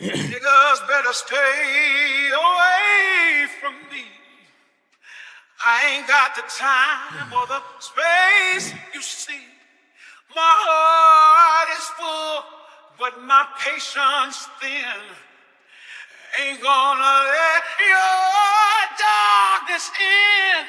Niggas better stay away from me. I ain't got the time or the space, you see. My heart is full, but my patience thin. Ain't gonna let your darkness in.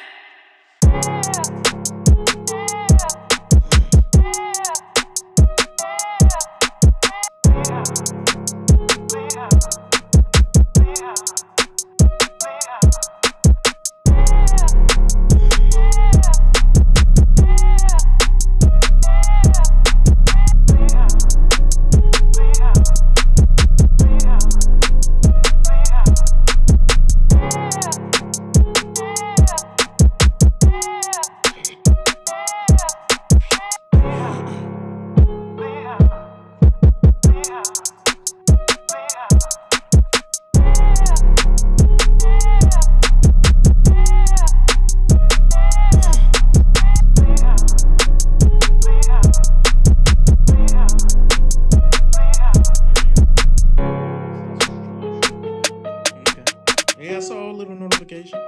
Yeah, I saw a little notification.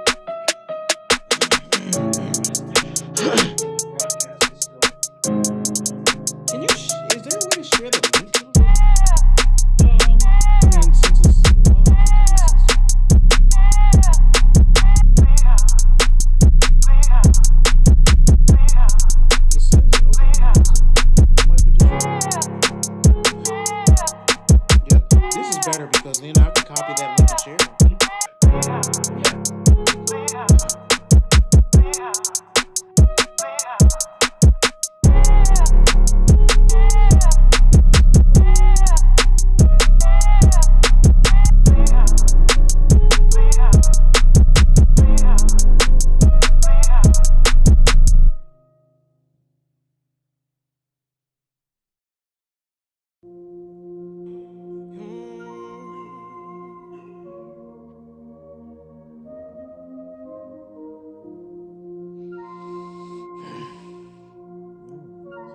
Can you? Is there a way to share the link? I mean, since it's it says okay, I'm using. Might be different. Yep, this is better because then I can copy that link and share it.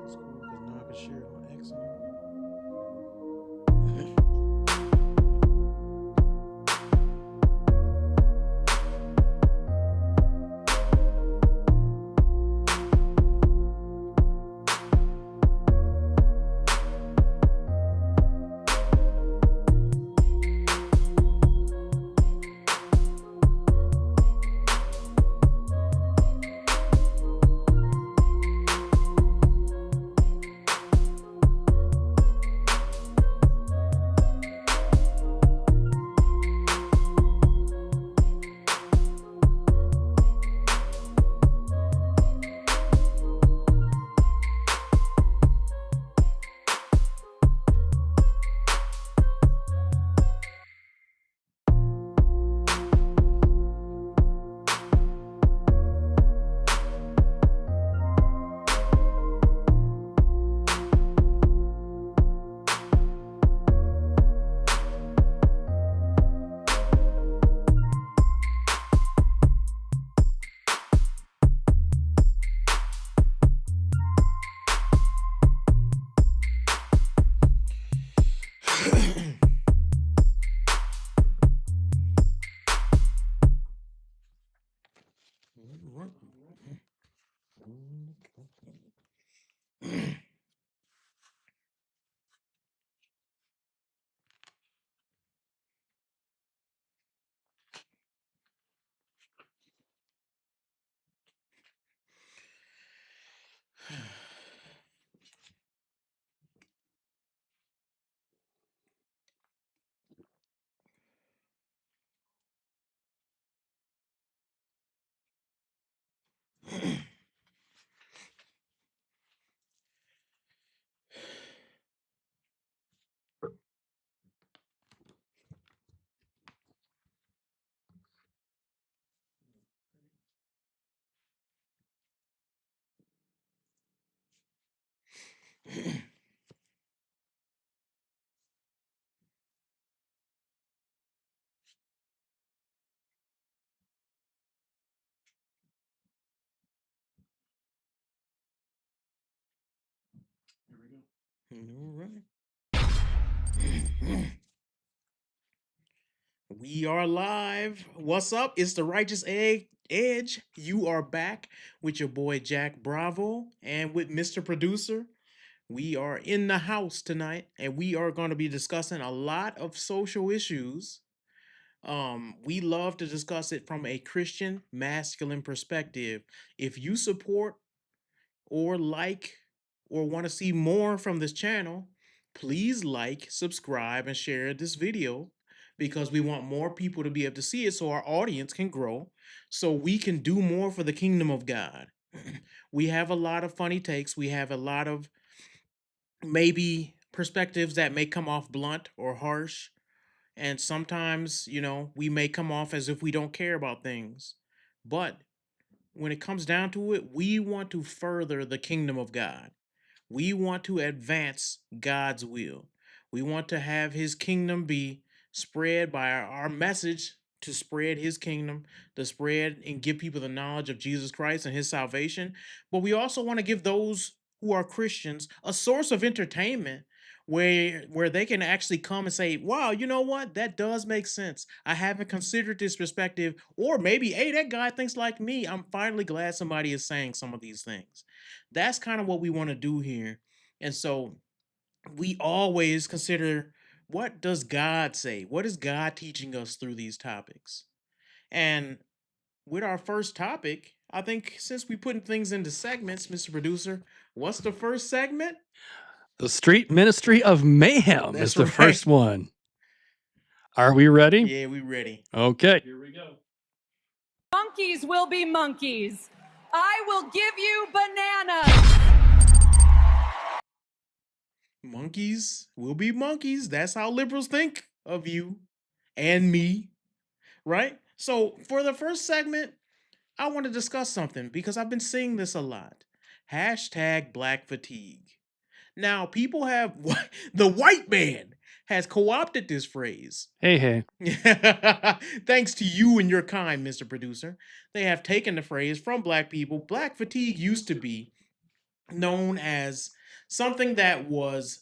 This is cool because now I can share it on X. All right. We are live. What's up? It's the Righteous Edge. You are back with your boy Jack Bravo and with Mr. Producer. We are in the house tonight and we are going to be discussing a lot of social issues. We love to discuss it from a Christian masculine perspective. If you support or like or want to see more from this channel, please like, subscribe, and share this video because we want more people to be able to see it so our audience can grow, so we can do more for the kingdom of God. We have a lot of funny takes. We have a lot of maybe perspectives that may come off blunt or harsh. And sometimes, we may come off as if we don't care about things. But when it comes down to it, we want to further the kingdom of God. We want to advance God's will. We want to have his kingdom be spread by our message, to spread his kingdom, to spread and give people the knowledge of Jesus Christ and his salvation. But we also want to give those who are Christians a source of entertainment where they can actually come and say, wow, you know what? That does make sense. I haven't considered this perspective. Or maybe, hey, that guy thinks like me. I'm finally glad somebody is saying some of these things. That's kind of what we want to do here. And so we always consider, what does God say? What is God teaching us through these topics? And with our first topic, I think since we putting things into segments, Mr. Producer, what's the first segment? The Street Ministry of Mayhem That's is the right. first one. Are we ready? Yeah, we ready. Okay. Here we go. Monkeys will be monkeys. I will give you bananas. Monkeys will be monkeys. That's how liberals think of you and me, right? So for the first segment, I want to discuss something because I've been seeing this a lot. Hashtag black fatigue. Now, people have, the white man has co-opted this phrase. Hey. Thanks to you and your kind, Mr. Producer. They have taken the phrase from black people. Black fatigue used to be known as something that was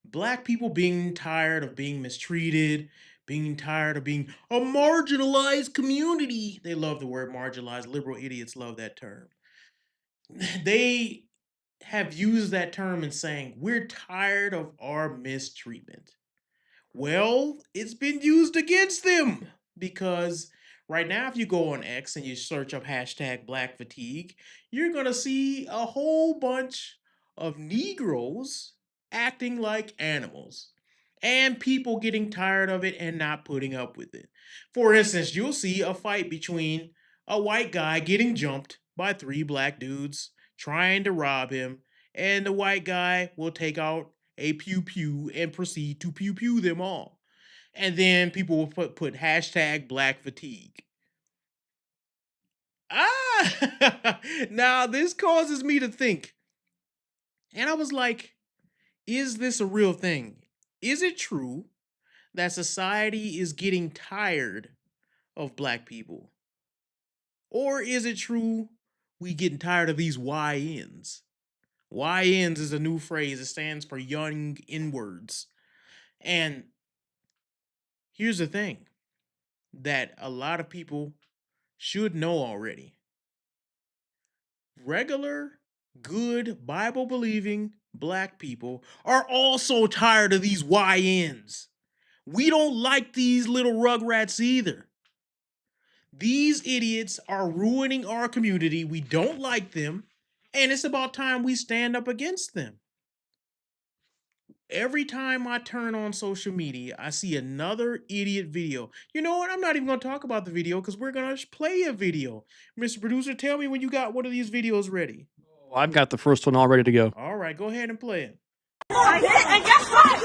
black people being tired of being mistreated, being tired of being a marginalized community. They love the word marginalized. Liberal idiots love that term. They have used that term in saying, we're tired of our mistreatment. Well, it's been used against them because right now, if you go on X and you search up hashtag black fatigue, you're going to see a whole bunch of Negroes acting like animals and people getting tired of it and not putting up with it. For instance, you'll see a fight between a white guy getting jumped by 3 black dudes trying to rob him, and the white guy will take out a pew-pew and proceed to pew-pew them all. And then people will put hashtag black fatigue. Now this causes me to think. And I was like, is this a real thing? Is it true that society is getting tired of black people? Or is it true we getting tired of these YNs? YNs is a new phrase. It stands for young N-words. And here's the thing that a lot of people should know already. Regular, good, Bible-believing black people are also tired of these YNs. We don't like these little rugrats either. These idiots are ruining our community. We don't like them. And it's about time we stand up against them. Every time I turn on social media, I see another idiot video. You know what? I'm not even going to talk about the video because we're going to play a video. Mr. Producer, tell me when you got one of these videos ready. Oh, I've got the first one all ready to go. All right, go ahead and play it. And guess what?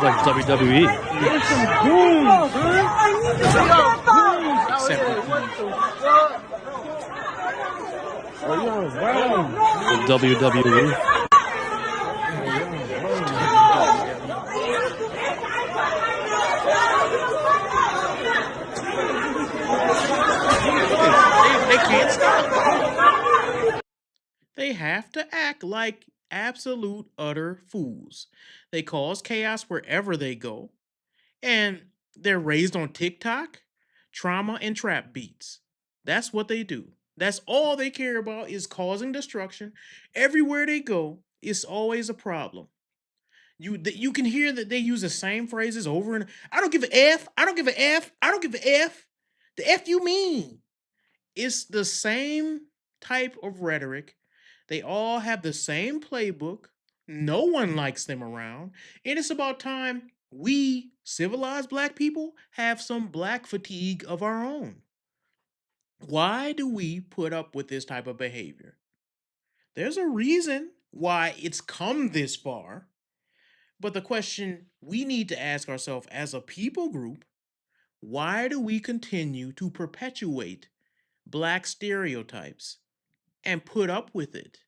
is like WWE. Except for The WWE. they can't stop. They have to act like absolute utter fools. They cause chaos wherever they go. And they're raised on TikTok, trauma, and trap beats. That's what they do. That's all they care about is causing destruction. Everywhere they go, it's always a problem. You can hear that they use the same phrases over and I don't give a F. I don't give a F. I don't give a F. The F you mean? It's the same type of rhetoric. They all have the same playbook. No one likes them around. And it's about time we, civilized black people, have some black fatigue of our own. Why do we put up with this type of behavior? There's a reason why it's come this far. But the question we need to ask ourselves as a people group, why do we continue to perpetuate black stereotypes and put up with it?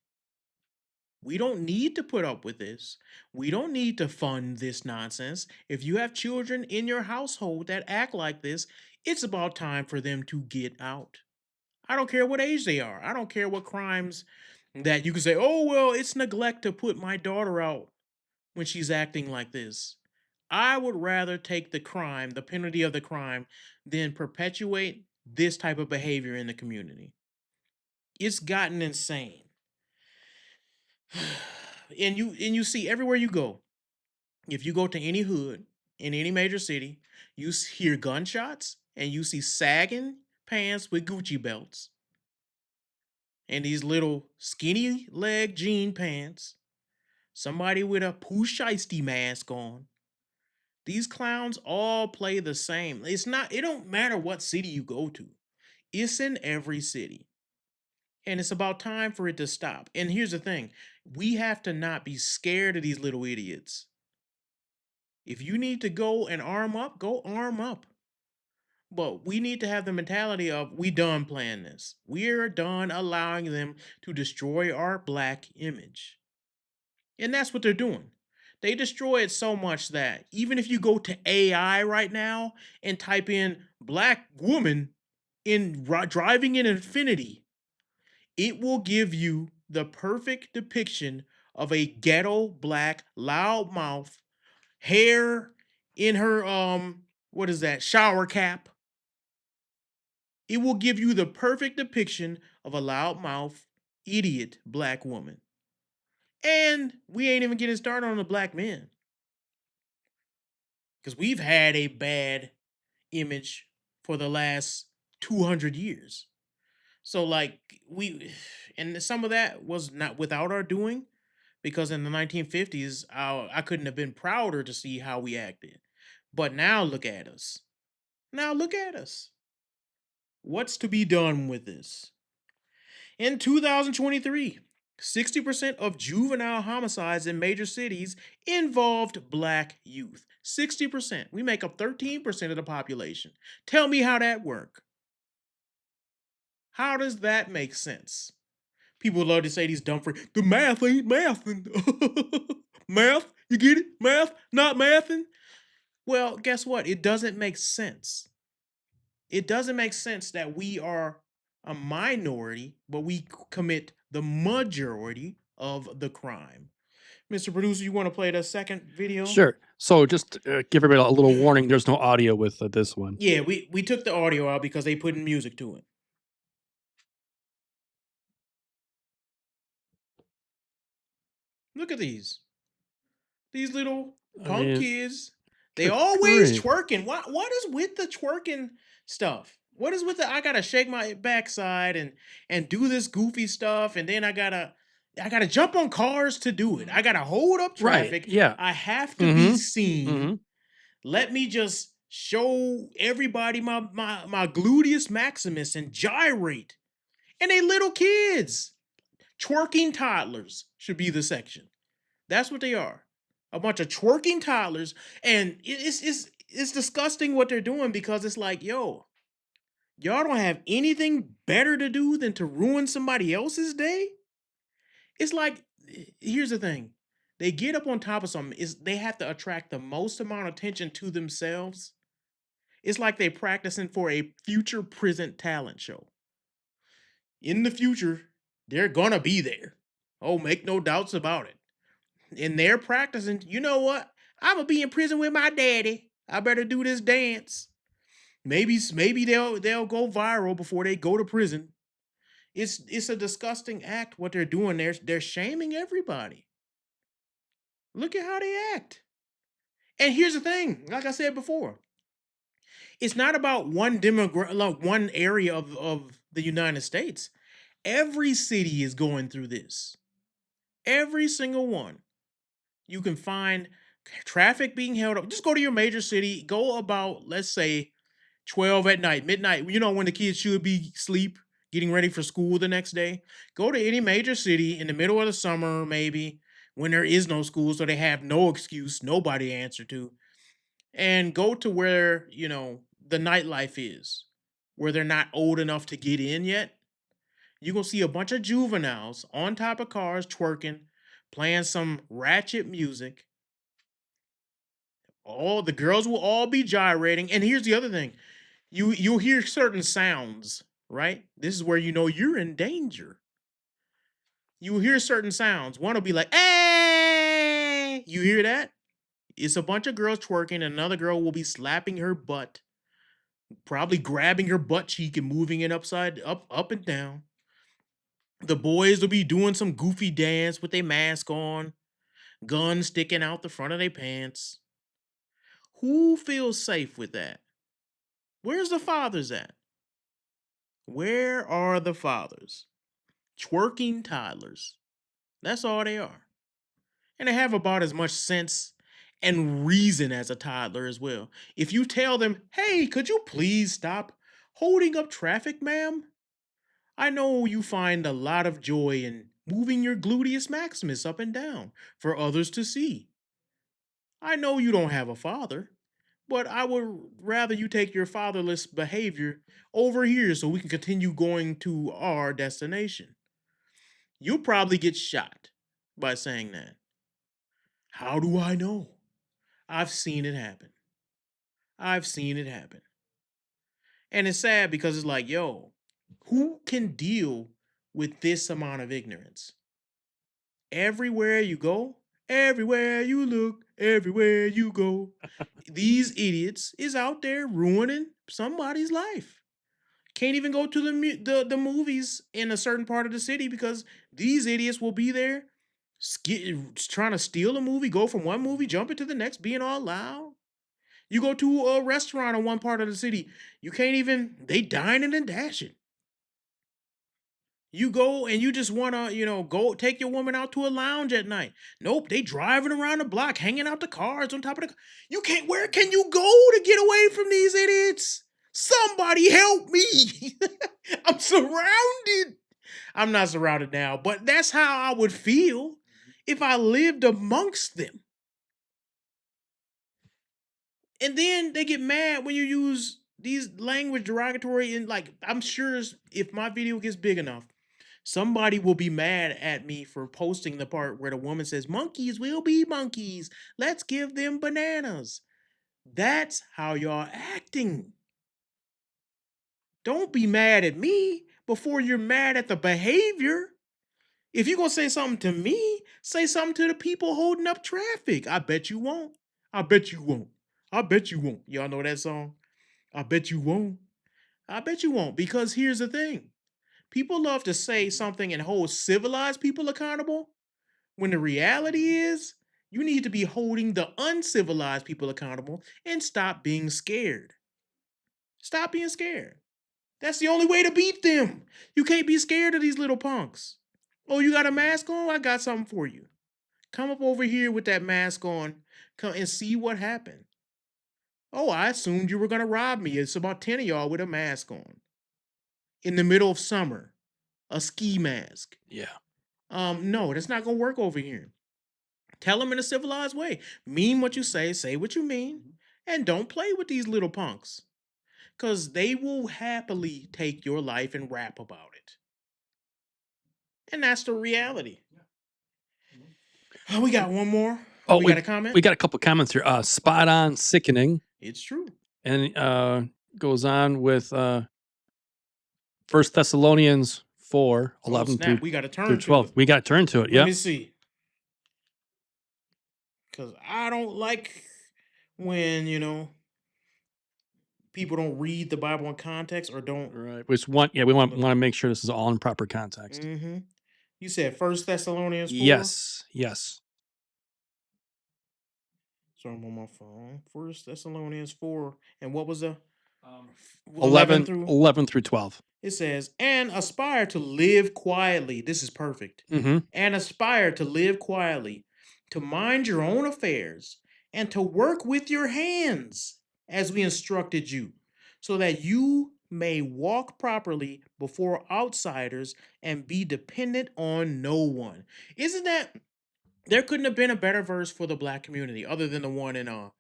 We don't need to put up with this. We don't need to fund this nonsense. If you have children in your household that act like this, it's about time for them to get out. I don't care what age they are. I don't care what crimes that you can say, oh, well, it's neglect to put my daughter out when she's acting like this. I would rather take the crime, the penalty of the crime, than perpetuate this type of behavior in the community. It's gotten insane. And you see everywhere you go, if you go to any hood in any major city, you hear gunshots and you see sagging pants with Gucci belts and these little skinny leg jean pants, somebody with a Pooh Shiesty mask on. These clowns all play the same. It don't matter what city you go to. It's in every city. And it's about time for it to stop. And here's the thing. We have to not be scared of these little idiots. If you need to go and arm up, go arm up. But we need to have the mentality of we done playing this. We're done allowing them to destroy our black image. And that's what they're doing. They destroy it so much that even if you go to AI right now and type in black woman in driving in Infinity, it will give you the perfect depiction of a ghetto black loudmouth, hair in her what is that, shower cap. It will give you the perfect depiction of a loudmouth, idiot black woman. And we ain't even getting started on the black men. Because we've had a bad image for the last 200 years. So and some of that was not without our doing, because in the 1950s, I couldn't have been prouder to see how we acted. But now look at us. What's to be done with this? In 2023, 60% of juvenile homicides in major cities involved black youth. 60%. We make up 13% of the population. Tell me how that works. How does that make sense? People love to say these dumb phrases. The math ain't mathing. Math? You get it? Math? Not mathing? Well, guess what? It doesn't make sense. It doesn't make sense that we are a minority, but we commit the majority of the crime. Mr. Producer, you want to play the second video? Sure. So just give everybody a little warning. There's no audio with this one. Yeah, we took the audio out because they put in music to it. Look at these little punk kids. They always twerking. What is with the twerking stuff? What is with the I gotta shake my backside and do this goofy stuff, and then I gotta jump on cars to do it. I gotta hold up traffic. Right, yeah. I have to be seen. Let me just show everybody my gluteus maximus and gyrate. And they little kids. Twerking toddlers should be the section. That's what they are. A bunch of twerking toddlers, and it's disgusting what they're doing because it's like, yo, y'all don't have anything better to do than to ruin somebody else's day. It's like, here's the thing. They get up on top of something, is they have to attract the most amount of attention to themselves. It's like they practicing for a future prison talent show. In the future, they're gonna be there. Oh, make no doubts about it. And they're practicing, you know what? I'm gonna be in prison with my daddy. I better do this dance. Maybe they'll go viral before they go to prison. It's a disgusting act what they're doing. They're shaming everybody. Look at how they act. And here's the thing, like I said before, it's not about one one area of the United States. Every city is going through this. Every single one. You can find traffic being held up. Just go to your major city. Go about, let's say, 12 at night, midnight. You know when the kids should be asleep, getting ready for school the next day. Go to any major city in the middle of the summer, maybe, when there is no school, so they have no excuse, nobody to answer to. And go to where, the nightlife is, where they're not old enough to get in yet. You're going to see a bunch of juveniles on top of cars twerking, playing some ratchet music. All the girls will all be gyrating. And here's the other thing. You'll hear certain sounds, right? This is where you know you're in danger. You'll hear certain sounds. One will be like, hey! You hear that? It's a bunch of girls twerking, and another girl will be slapping her butt, probably grabbing her butt cheek and moving it up and down. The boys will be doing some goofy dance with their mask on, guns sticking out the front of their pants. Who feels safe with that? Where's the fathers at? Where are the fathers? Twerking toddlers. That's all they are. And they have about as much sense and reason as a toddler as well. If you tell them, hey, could you please stop holding up traffic, ma'am? I know you find a lot of joy in moving your gluteus maximus up and down for others to see. I know you don't have a father, but I would rather you take your fatherless behavior over here so we can continue going to our destination. You'll probably get shot by saying that. How do I know? I've seen it happen. I've seen it happen. And it's sad because it's like, yo, who can deal with this amount of ignorance? Everywhere you go, everywhere you look, everywhere you go, these idiots is out there ruining somebody's life. Can't even go to the movies in a certain part of the city because these idiots will be there trying to steal a movie, go from one movie, jump into the next, being all loud. You go to a restaurant in one part of the city, you can't even, they dining and dashing. You go and you just want to, go take your woman out to a lounge at night. Nope, they driving around the block, hanging out the cars on top of the. You can't. Where can you go to get away from these idiots? Somebody help me! I'm surrounded. I'm not surrounded now, but that's how I would feel if I lived amongst them. And then they get mad when you use these language derogatory and like, I'm sure if my video gets big enough, somebody will be mad at me for posting the part where the woman says, monkeys will be monkeys. Let's give them bananas. That's how y'all acting. Don't be mad at me before you're mad at the behavior. If you're going to say something to me, say something to the people holding up traffic. I bet you won't. I bet you won't. I bet you won't. Y'all know that song? I bet you won't. I bet you won't, because here's the thing. People love to say something and hold civilized people accountable, when the reality is you need to be holding the uncivilized people accountable and stop being scared. Stop being scared. That's the only way to beat them. You can't be scared of these little punks. Oh, you got a mask on? I got something for you. Come up over here with that mask on. Come and see what happened. Oh, I assumed you were going to rob me. It's about 10 of y'all with a mask on. In the middle of summer. A ski mask. Yeah. No, that's not going to work over here. Tell them in a civilized way. Mean what you say what you mean, and don't play with these little punks. Because they will happily take your life and rap about it. And that's the reality. Oh, we got one more. Oh, we got a comment? We got a couple comments here. Spot on, sickening. It's true. And goes on with 1 Thessalonians 4, 11 snap. through, We got to turn through to 12. it. We got to turn to it. Let Yeah. me see. Because I don't like when, people don't read the Bible in context or don't. Right. We want to make sure this is all in proper context. Mm-hmm. You said 1 Thessalonians 4? Yes. So I'm on my phone. 1 Thessalonians 4. And what was the 11 through 12. It says, and aspire to live quietly. This is perfect. Mm-hmm. And aspire to live quietly, to mind your own affairs, and to work with your hands as we instructed you, so that you may walk properly before outsiders and be dependent on no one. Isn't that, there couldn't have been a better verse for the black community other than the one in 2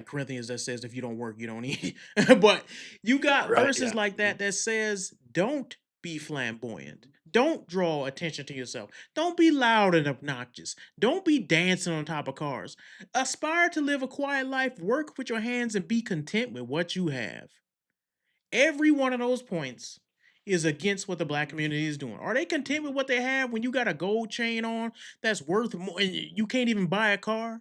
Corinthians that says if you don't work, you don't eat. But you got verses like that says don't be flamboyant. Don't draw attention to yourself. Don't be loud and obnoxious. Don't be dancing on top of cars. Aspire to live a quiet life, work with your hands, and be content with what you have. Every one of those points is against what the black community is doing. Are they content with what they have when you got a gold chain on that's worth more and you can't even buy a car?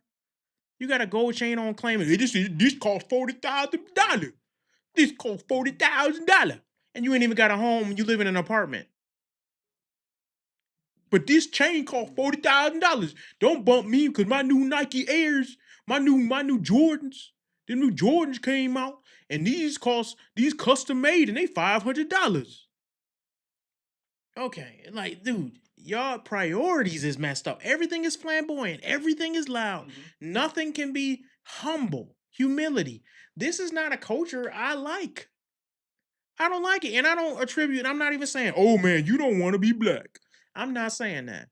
You got a gold chain on claiming this costs $40,000. This costs $40,000. And you ain't even got a home, you live in an apartment. But this chain costs $40,000. Don't bump me because my new Nike Airs, my new Jordans, the new Jordans came out, and these custom made and they $500. Okay, like, dude, y'all priorities is messed up. Everything is flamboyant. Everything is loud. Mm-hmm. Nothing can be humble. Humility. This is not a culture I like. I don't like it. And I don't attribute, I'm not even saying, oh man, you don't want to be black. I'm not saying that.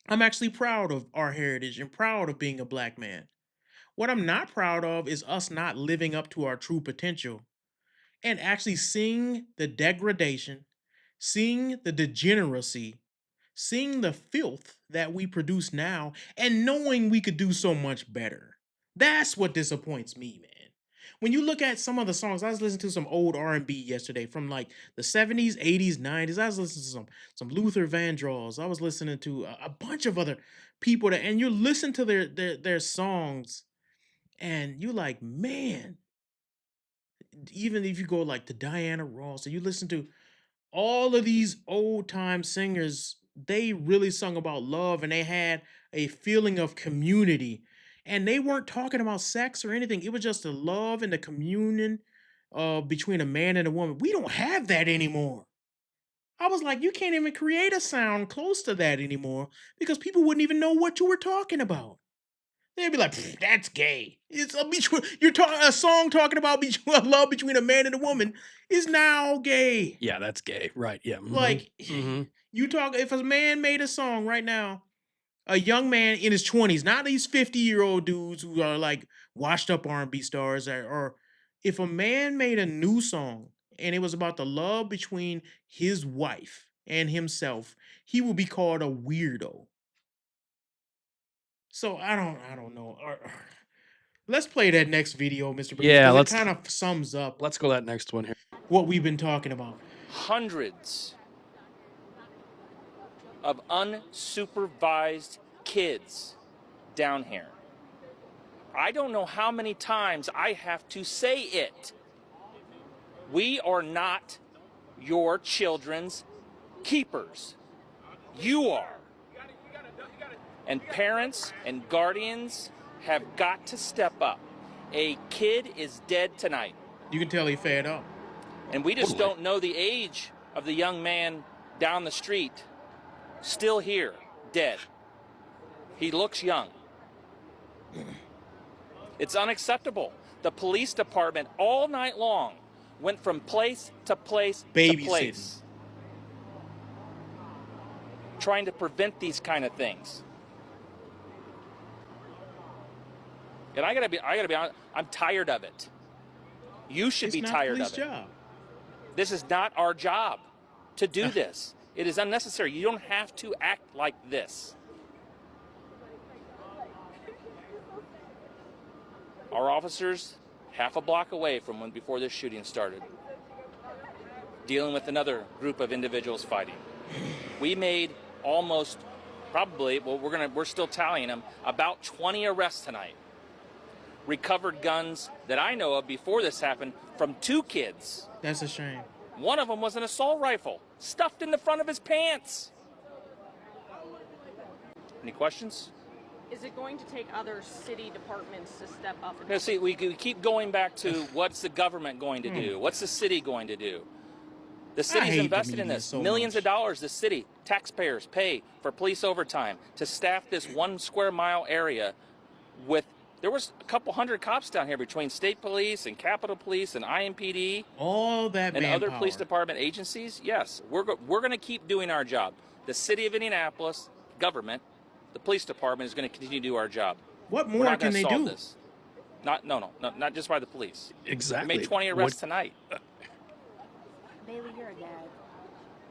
I'm actually proud of our heritage and proud of being a black man. What I'm not proud of is us not living up to our true potential and actually seeing the degradation, seeing the degeneracy, seeing the filth that we produce now, and knowing we could do so much better. That's what disappoints me, man. When you look at some of the songs, I was listening to some old R&B yesterday from like the 70s, 80s, 90s. I was listening to some Luther Vandross. I was listening to a bunch of other people that, and you listen to their songs, and you like, man. Even if you go like to Diana Ross, and you listen to all of these old time singers, they really sung about love and they had a feeling of community. And they weren't talking about sex or anything. It was just the love and the communion between a man and a woman. We don't have that anymore. I was like, you can't even create a sound close to that anymore because people wouldn't even know what you were talking about. They'd be like, that's gay. It's a song talking about love between a man and a woman is now gay. Yeah, that's gay. Right. Yeah. Mm-hmm. Like, you talk, if a man made a song right now, a young man in his 20s, not these 50-year-old dudes who are like washed up R&B stars, or if a man made a new song and it was about the love between his wife and himself, he would be called a weirdo. So I don't know. Let's play that next video, Mr. Producer, Yeah, it kind of sums up. Let's go that next one here. What we've been talking about. Hundreds of unsupervised kids down here. I don't know how many times I have to say it. We are not your children's keepers. You are. And parents and guardians have got to step up. A kid is dead tonight. You can tell he fed up. And we just don't know the age of the young man down the street, still here, dead. He looks young. It's unacceptable. The police department all night long went from place to place to place, trying to prevent these kind of things. And I gotta be honest, I'm tired of it. You should It's be not tired police of it. job. This is not our job to do this. It is unnecessary. You don't have to act like this. Our officers, half a block away from before this shooting started, dealing with another group of individuals fighting. We made almost, probably, well, we're still tallying them, about 20 arrests tonight. Recovered guns that I know of before this happened from 2 kids. That's a shame. One of them was an assault rifle stuffed in the front of his pants. Any questions? Is it going to take other city departments to step up? Now, see, we keep going back to what's the government going to do? What's the city going to do? The city's hate the invested in media this. so Millions much. of dollars the city, taxpayers pay for police overtime to staff this 1 square mile area with, there was a couple hundred cops down here between state police and Capitol Police and IMPD All that and manpower. other police department agencies. Yes, we're going to keep doing our job. The city of Indianapolis, government, the police department is going to continue to do our job. What We're more not can going to they solve do? this. Not just by the police. Exactly. We made 20 arrests tonight. Bailey, you're a dad.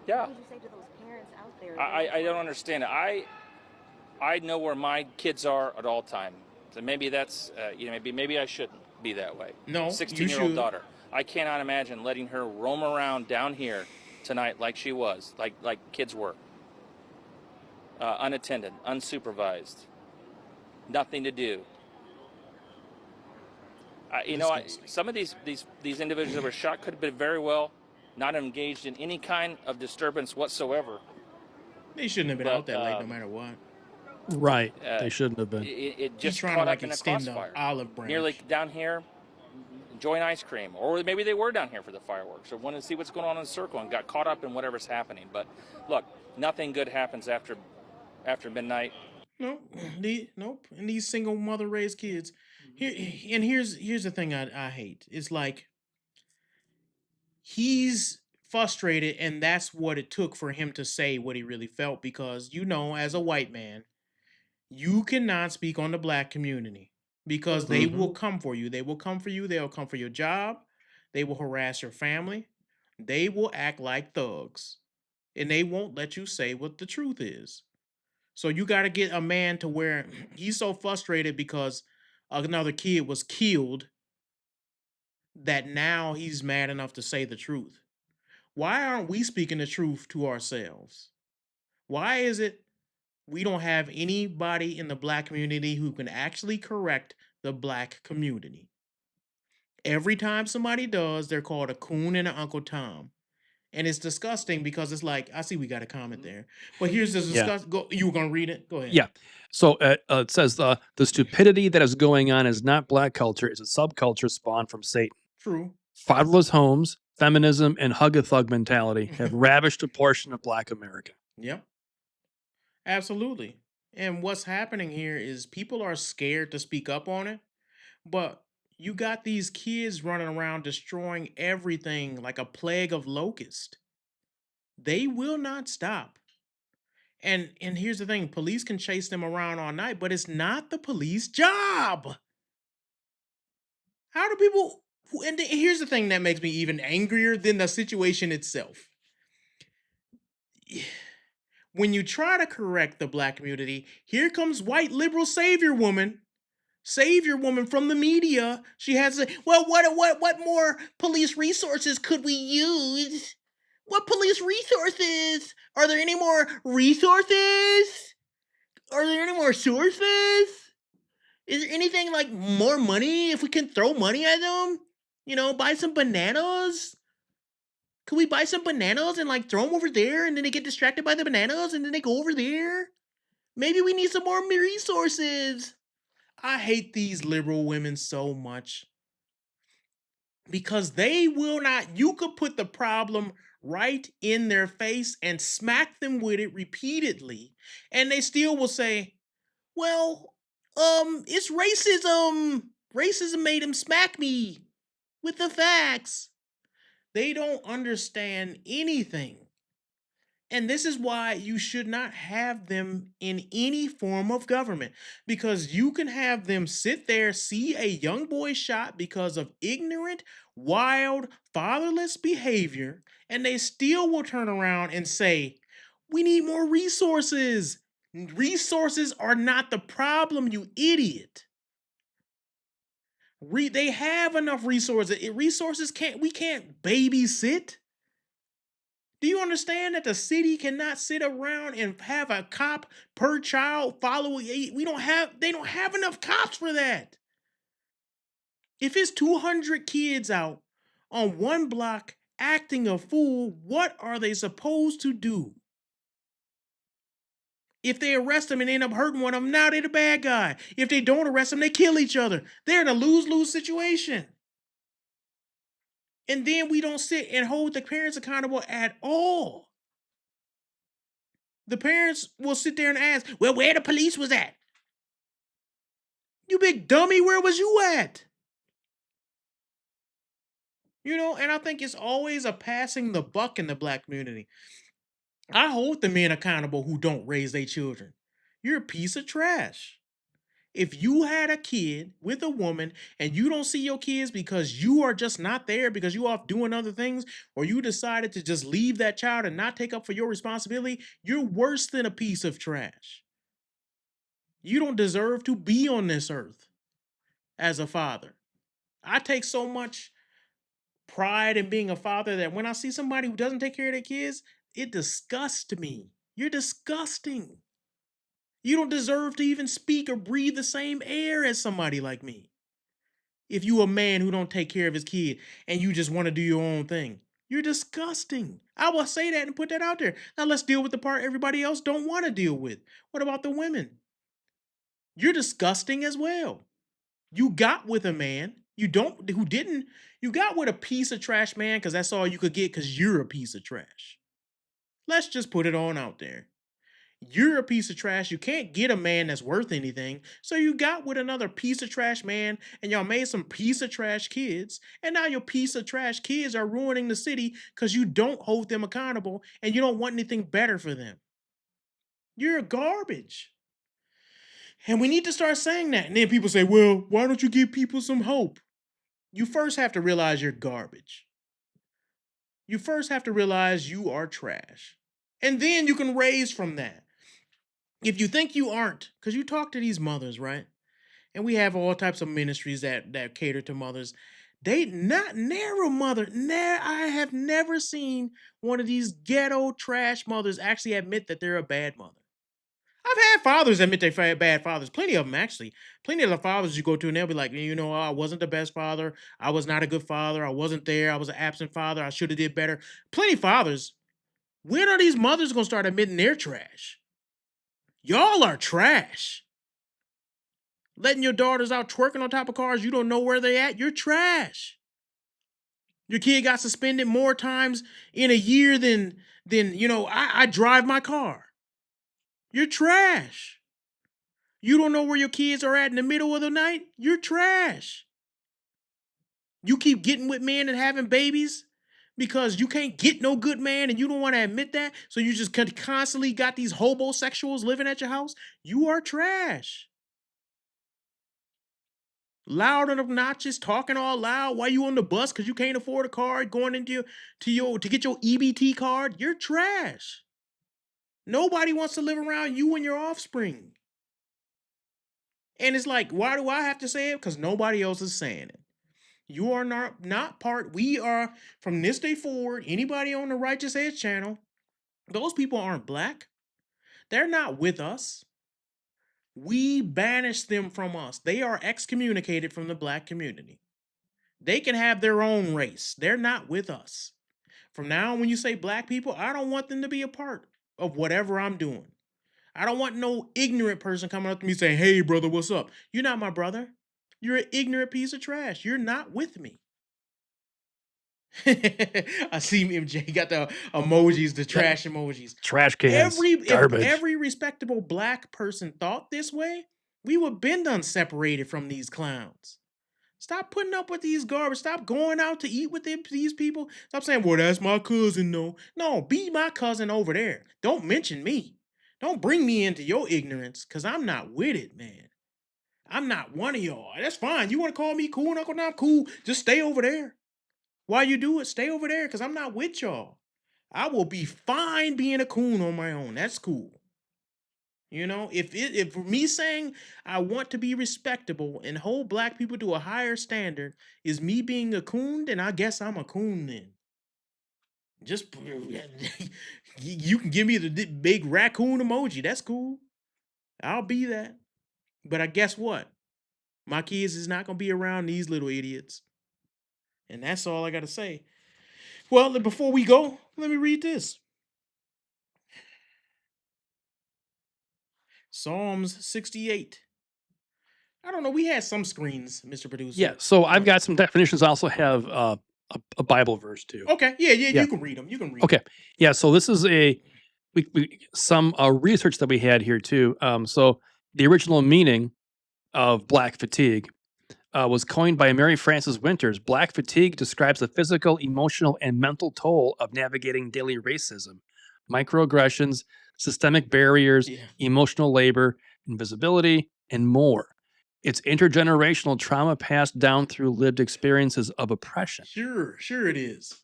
Yeah. What would you say to those parents out there? I don't understand it. I know where my kids are at all time. So maybe that's maybe I shouldn't be that way. No, you 16-year-old should. daughter. I cannot imagine letting her roam around down here tonight like she was, like kids were. Unattended, unsupervised, nothing to do. Disgusting. Some of these individuals that were shot could have been very well not engaged in any kind of disturbance whatsoever. They shouldn't have been But, out that late, no matter what. Right. They shouldn't have been. It He's just trying caught to up like in a extend the crossfire. olive branch. Nearly down here, enjoying ice cream, or maybe they were down here for the fireworks, or wanted to see what's going on in the circle and got caught up in whatever's happening. But look, nothing good happens after midnight. Nope. Nope. And these single mother raised kids. Here's the thing I hate. It's like he's frustrated, and that's what it took for him to say what he really felt, because as a white man, you cannot speak on the black community because they will come for you. They will come for you. They'll come for your job. They will harass your family. They will act like thugs, and they won't let you say what the truth is. So you got to get a man to where he's so frustrated because another kid was killed that now he's mad enough to say the truth. Why aren't we speaking the truth to ourselves? Why is it we don't have anybody in the black community who can actually correct the black community? Every time somebody does, they're called a coon and an Uncle Tom. And it's disgusting because it's like, I see we got a comment there. But here's the Yeah. disgust. You were going to read it? Go ahead. Yeah. So it says the stupidity that is going on is not black culture; it's a subculture spawned from Satan. True. Fatherless homes, feminism, and hug-a-thug mentality have ravished a portion of Black America. Yep. Absolutely. And what's happening here is people are scared to speak up on it, but you got these kids running around destroying everything like a plague of locusts. They will not stop. And here's the thing, police can chase them around all night, but it's not the police job. How do people and here's the thing that makes me even angrier than the situation itself. When you try to correct the black community, here comes white liberal savior woman from the media. She has a, well, what more police resources could we use? What police resources? Are there any more resources? Are there any more sources? Is there anything like more money? If we can throw money at them, buy some bananas. Could we buy some bananas and like throw them over there, and then they get distracted by the bananas, and then they go over there? Maybe we need some more resources. I hate these liberal women so much because they will not. You could put the problem right in their face and smack them with it repeatedly, and they still will say, well, it's racism. Racism made him smack me with the facts. They don't understand anything. And this is why you should not have them in any form of government, because you can have them sit there, see a young boy shot because of ignorant, wild, fatherless behavior, and they still will turn around and say, we need more resources. Resources are not the problem, you idiot. They have enough resources. Resources we can't babysit. Do you understand that the city cannot sit around and have a cop per child following? They don't have enough cops for that. If it's 200 kids out on one block acting a fool, what are they supposed to do? If they arrest them and end up hurting one of them, now they're the bad guy. If they don't arrest them, they kill each other. They're in a lose-lose situation. And then we don't sit and hold the parents accountable at all. The parents will sit there and ask, well, where the police was at? You big dummy, where was you at? You know, and I think it's always a passing the buck in the black community. I hold the men accountable who don't raise their children. You're a piece of trash. If you had a kid with a woman and you don't see your kids because you are just not there, because you off doing other things, or you decided to just leave that child and not take up for your responsibility, you're worse than a piece of trash. You don't deserve to be on this earth as a father. I take so much pride in being a father that when I see somebody who doesn't take care of their kids, it disgusts me. You're disgusting. You don't deserve to even speak or breathe the same air as somebody like me. If you a man who don't take care of his kid and you just want to do your own thing, you're disgusting. I will say that and put that out there. Now let's deal with the part everybody else don't want to deal with. What about the women? You're disgusting as well. You got with a man you got with a piece of trash man because that's all you could get because you're a piece of trash. Let's just put it on out there. You're a piece of trash. You can't get a man that's worth anything. So you got with another piece of trash man and y'all made some piece of trash kids. And now your piece of trash kids are ruining the city because you don't hold them accountable and you don't want anything better for them. You're garbage. And we need to start saying that. And then people say, well, why don't you give people some hope? You first have to realize you're garbage. You first have to realize you are trash. And then you can raise from that. If you think you aren't, because you talk to these mothers, right? And we have all types of ministries that cater to mothers. They not narrow mother. I have never seen one of these ghetto trash mothers actually admit that they're a bad mother. I've had fathers admit they're bad fathers. Plenty of them, actually. Plenty of the fathers you go to, and they'll be like, you know, I wasn't the best father. I was not a good father. I wasn't there. I was an absent father. I should have did better. Plenty of fathers. When are these mothers going to start admitting they're trash? Y'all are trash. Letting your daughters out twerking on top of cars, you don't know where they at. You're trash. Your kid got suspended more times in a year than you know, I drive my car. You're trash. You don't know where your kids are at in the middle of the night? You're trash. You keep getting with men and having babies because you can't get no good man and you don't want to admit that, so you just constantly got these homosexuals living at your house? You are trash. Loud and obnoxious, talking all loud while you on the bus because you can't afford a car, going into to get your EBT card. You're trash. Nobody wants to live around you and your offspring. And it's like, why do I have to say it? Because nobody else is saying it. You are not part. We are, from this day forward, anybody on the Righteous Edge channel, those people aren't black. They're not with us. We banish them from us. They are excommunicated from the black community. They can have their own race. They're not with us. From now on, when you say black people, I don't want them to be a part of whatever I'm doing. I don't want no ignorant person coming up to me saying, hey, brother, what's up? You're not my brother. You're an ignorant piece of trash. You're not with me. I see MJ got the emojis, the trash emojis. Trash cans, garbage. If every respectable black person thought this way, we would been done separated from these clowns. Stop putting up with these garbage. Stop going out to eat with these people. Stop saying, well, that's my cousin. No, be my cousin over there. Don't mention me. Don't bring me into your ignorance because I'm not with it, man. I'm not one of y'all. That's fine. You want to call me cool, Uncle Nam? Cool. Just stay over there. While you do it, stay over there because I'm not with y'all. I will be fine being a coon on my own. That's cool. You know, if me saying I want to be respectable and hold black people to a higher standard is me being a coon, then I guess I'm a coon then. Just you can give me the big raccoon emoji. That's cool. I'll be that. But I guess what? My kids is not gonna be around these little idiots. And that's all I gotta say. Well, before we go, let me read this. Psalms 68. I don't know. We had some screens, Mr. Producer. Yeah. So I've got some definitions. I also have a Bible verse too. Okay. Yeah. Yeah. You can read them. You can read. Okay. Yeah. So this is some research that we had here too. So the original meaning of black fatigue was coined by Mary Frances Winters. Black fatigue describes the physical, emotional, and mental toll of navigating daily racism, microaggressions, systemic barriers, Yeah. emotional labor, invisibility, and more. It's intergenerational trauma passed down through lived experiences of oppression. Sure it is.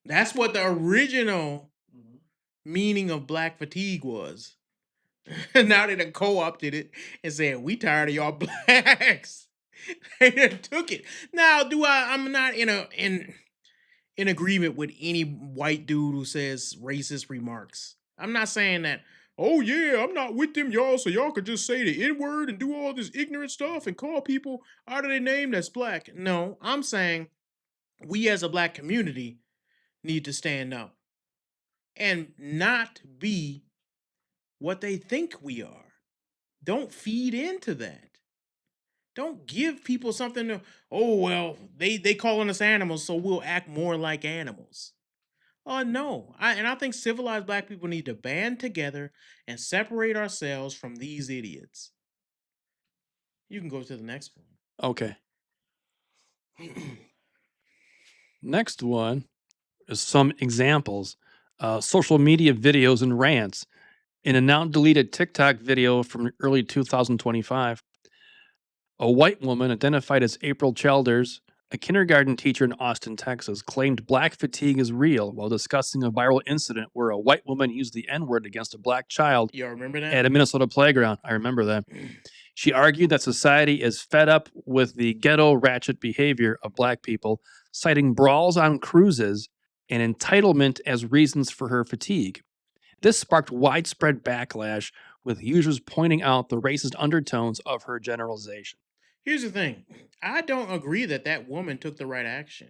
That's what the original meaning of black fatigue was. Now they done co-opted it and said, we tired of y'all blacks. They done took it. Now, I'm not in agreement with any white dude who says racist remarks. I'm not saying that, oh yeah, I'm not with them, y'all, so y'all could just say the N-word and do all this ignorant stuff and call people out of their name that's black. No, I'm saying we as a black community need to stand up and not be what they think we are. Don't feed into that. Don't give people something to, oh, well, they calling us animals, so we'll act more like animals. No. I think civilized black people need to band together and separate ourselves from these idiots. You can go to the next one. Okay. Next one is some examples. Social media videos and rants. In a now deleted TikTok video from early 2025, a white woman identified as April Childers, a kindergarten teacher in Austin, Texas, claimed black fatigue is real while discussing a viral incident where a white woman used the N-word against a black child Y'all remember that? at a Minnesota playground. I remember that. She argued that society is fed up with the ghetto ratchet behavior of black people, citing brawls on cruises and entitlement as reasons for her fatigue. This sparked widespread backlash, with users pointing out the racist undertones of her generalization. Here's the thing. I don't agree that woman took the right action.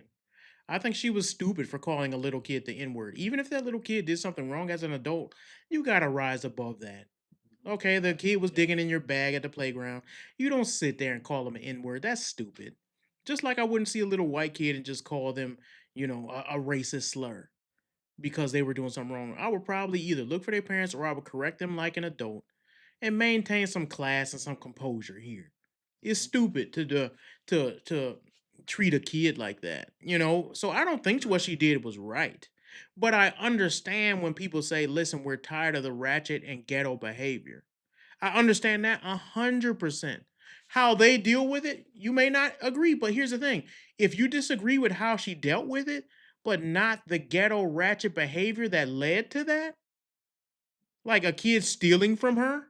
I think she was stupid for calling a little kid the N-word. Even if that little kid did something wrong as an adult, you gotta rise above that. Okay, the kid was digging in your bag at the playground. You don't sit there and call him an N-word. That's stupid. Just like I wouldn't see a little white kid and just call them, a racist slur because they were doing something wrong. I would probably either look for their parents or I would correct them like an adult and maintain some class and some composure here. It's stupid to treat a kid like that, So I don't think what she did was right. But I understand when people say, listen, we're tired of the ratchet and ghetto behavior. I understand that 100%. How they deal with it, you may not agree, but here's the thing. If you disagree with how she dealt with it, but not the ghetto ratchet behavior that led to that, like a kid stealing from her,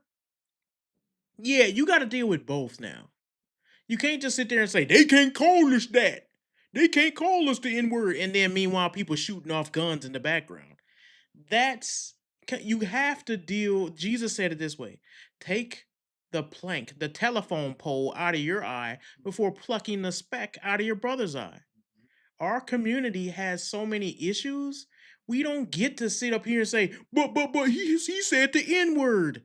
yeah, you got to deal with both now. You can't just sit there and say, they can't call us that. They can't call us the N-word. And then meanwhile, people shooting off guns in the background. You have to deal. Jesus said it this way. Take the plank, the telephone pole out of your eye before plucking the speck out of your brother's eye. Our community has so many issues. We don't get to sit up here and say, but he said the N-word.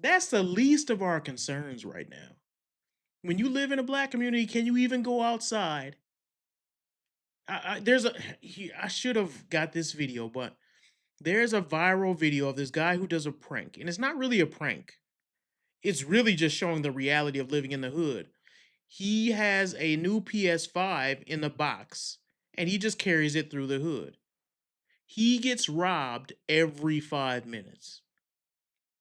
That's the least of our concerns right now. When you live in a black community, can you even go outside? I should have got this video, but there's a viral video of this guy who does a prank, and it's not really a prank. It's really just showing the reality of living in the hood. He has a new PS5 in the box and he just carries it through the hood. He gets robbed every 5 minutes.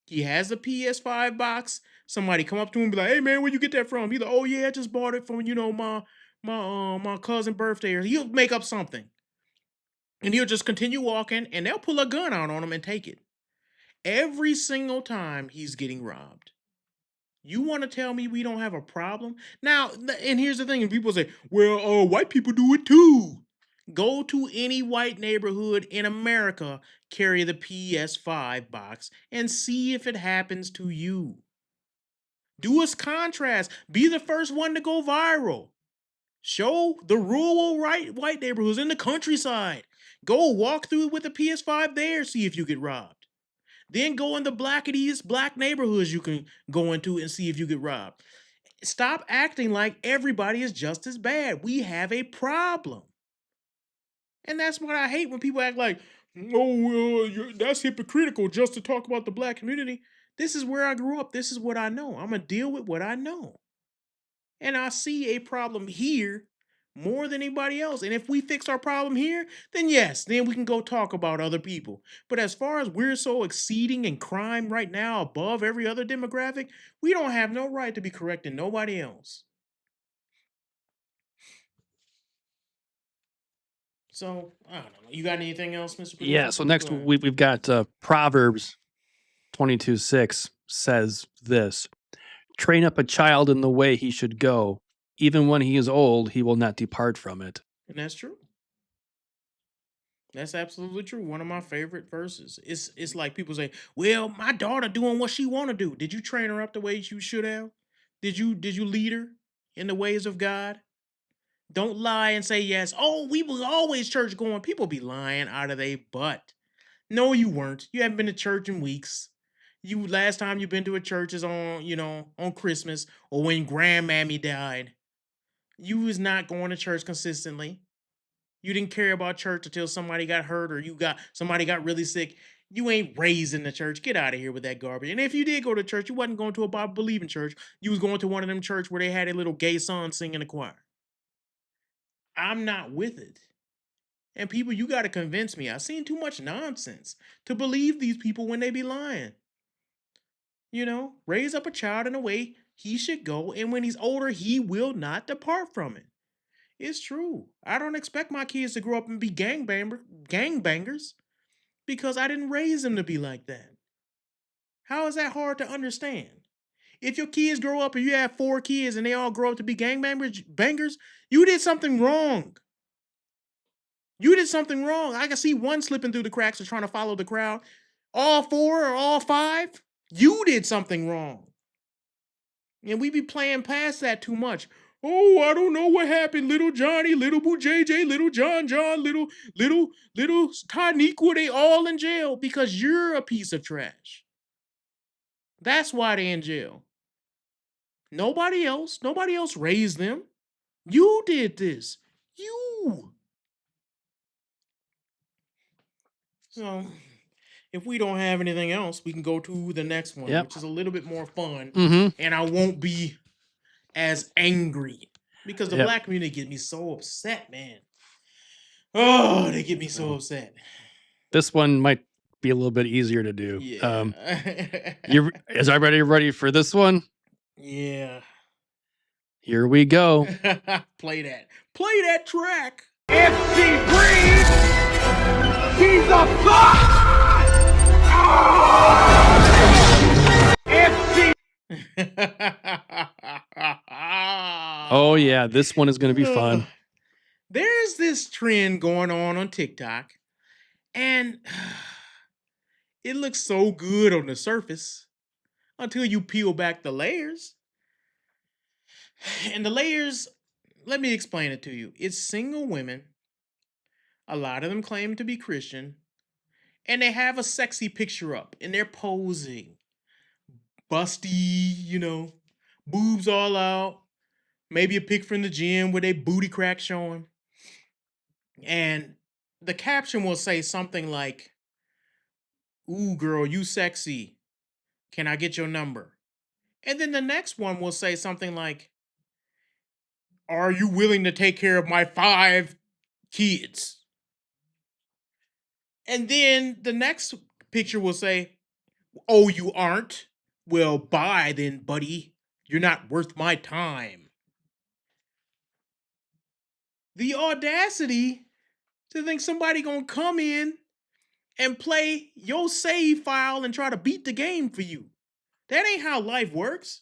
He has a PS5 box. Somebody come up to him and be like, "Hey man, where you get that from?" He's like, "Oh yeah, I just bought it from, my cousin birthday." Or he'll make up something. And he'll just continue walking and they'll pull a gun out on him and take it. Every single time he's getting robbed. You want to tell me we don't have a problem? Now, and here's the thing, and people say, "Well, white people do it too." Go to any white neighborhood in America, carry the PS5 box, and see if it happens to you. Do us contrast. Be the first one to go viral. Show the rural white neighborhoods in the countryside. Go walk through it with the PS5 there, see if you get robbed. Then go in the blackest black neighborhoods you can go into and see if you get robbed. Stop acting like everybody is just as bad. We have a problem. And that's what I hate when people act like, "Oh, that's hypocritical just to talk about the black community." This is where I grew up. This is what I know. I'm going to deal with what I know. And I see a problem here more than anybody else. And if we fix our problem here, then yes, then we can go talk about other people. But as far as we're so exceeding in crime right now above every other demographic, we don't have no right to be correcting nobody else. So, I don't know. You got anything else, Mr. Producer? Yeah. So next Go ahead. we've got Proverbs 22:6 says this: "Train up a child in the way he should go. Even when he is old, he will not depart from it." And that's true. That's absolutely true. One of my favorite verses. It's like people say, "Well, my daughter doing what she want to do. Did you train her up the way you should have? Did you lead her in the ways of God?" Don't lie and say yes. "Oh, we was always church going." People be lying out of their butt. No, you weren't. You haven't been to church in weeks. You last time you been to a church is on Christmas or when grandmammy died. You was not going to church consistently. You didn't care about church until somebody got hurt or somebody got really sick. You ain't raised in the church. Get out of here with that garbage. And if you did go to church, you wasn't going to a Bible believing church. You was going to one of them church where they had a little gay son sing in the choir. I'm not with it. And people, you got to convince me. I've seen too much nonsense to believe these people when they be lying. Raise up a child in a way he should go, and when he's older, he will not depart from it. It's true. I don't expect my kids to grow up and be gangbangers because I didn't raise them to be like that. How is that hard to understand? If your kids grow up and you have 4 kids and they all grow up to be gangbangers, you did something wrong. You did something wrong. I can see one slipping through the cracks or trying to follow the crowd. All 4 or all 5, you did something wrong. And we be playing past that too much. "Oh, I don't know what happened. Little Johnny, little Boo JJ, little John, little Taniqua, they all in jail because you're a piece of trash. That's why they in jail. Nobody else raised them. You did this. You." So, if we don't have anything else, we can go to the next one, Yep. which is a little bit more fun. Mm-hmm. And I won't be as angry because the Yep. black community get me so upset, man. Oh, they get me so upset. This one might be a little bit easier to do. Yeah. Is everybody ready for this one? Yeah. Here we go. Play that. Play that track. If she breathes, she's a fuck! If she Oh yeah, this one is going to be fun. There's this trend going on TikTok, and it looks so good on the surface until you peel back the layers. And the layers, let me explain it to you. It's single women. A lot of them claim to be Christian, and they have a sexy picture up, and they're posing. Busty, boobs all out. Maybe a pic from the gym with a booty crack showing. And the caption will say something like, "Ooh, girl, you sexy. Can I get your number?" And then the next one will say something like, Are you willing to take care of my 5 kids? And then the next picture will say, oh, you aren't? Well, bye then, buddy. You're not worth my time. The audacity to think somebody gonna come in and play your save file and try to beat the game for you. That ain't how life works.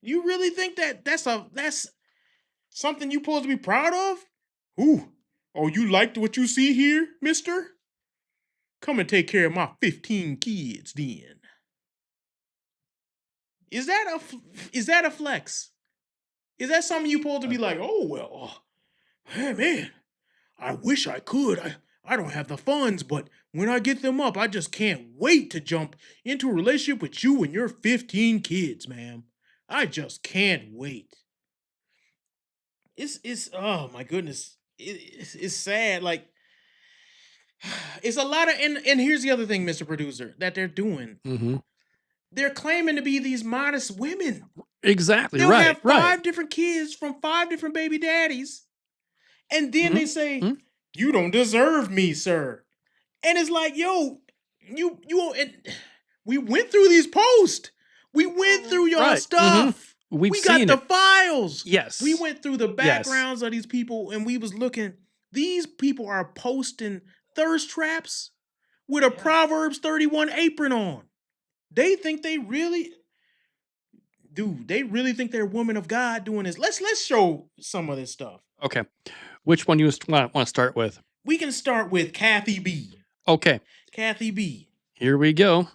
You really think that that's something you supposed to be proud of? Ooh, oh, you liked what you see here, mister? Come and take care of my 15 kids then. Is that a flex? Is that something you supposed to be like, oh, well, hey, man, I wish I could. I don't have the funds, but when I get them up, I just can't wait to jump into a relationship with you and your 15 kids, ma'am. I just can't wait. It's oh my goodness. It's sad. Like, it's a lot of, and here's the other thing, Mr. Producer, that they're doing. Mm-hmm. They're claiming to be these modest women. Exactly. They'll Right. have 5 different kids from 5 different baby daddies. And then they say, you don't deserve me, sir. And it's like, yo, you and we went through these posts. We went through y'all stuff. We got the files. Yes. We went through the backgrounds of these people and we was looking. These people are posting thirst traps with a Proverbs 31 apron on. They think they really, dude, they really think they're women of God doing this. Let's show some of this stuff. Okay. Which one do you want to start with? We can start with Kathy B. Okay. Kathy B. Here we go.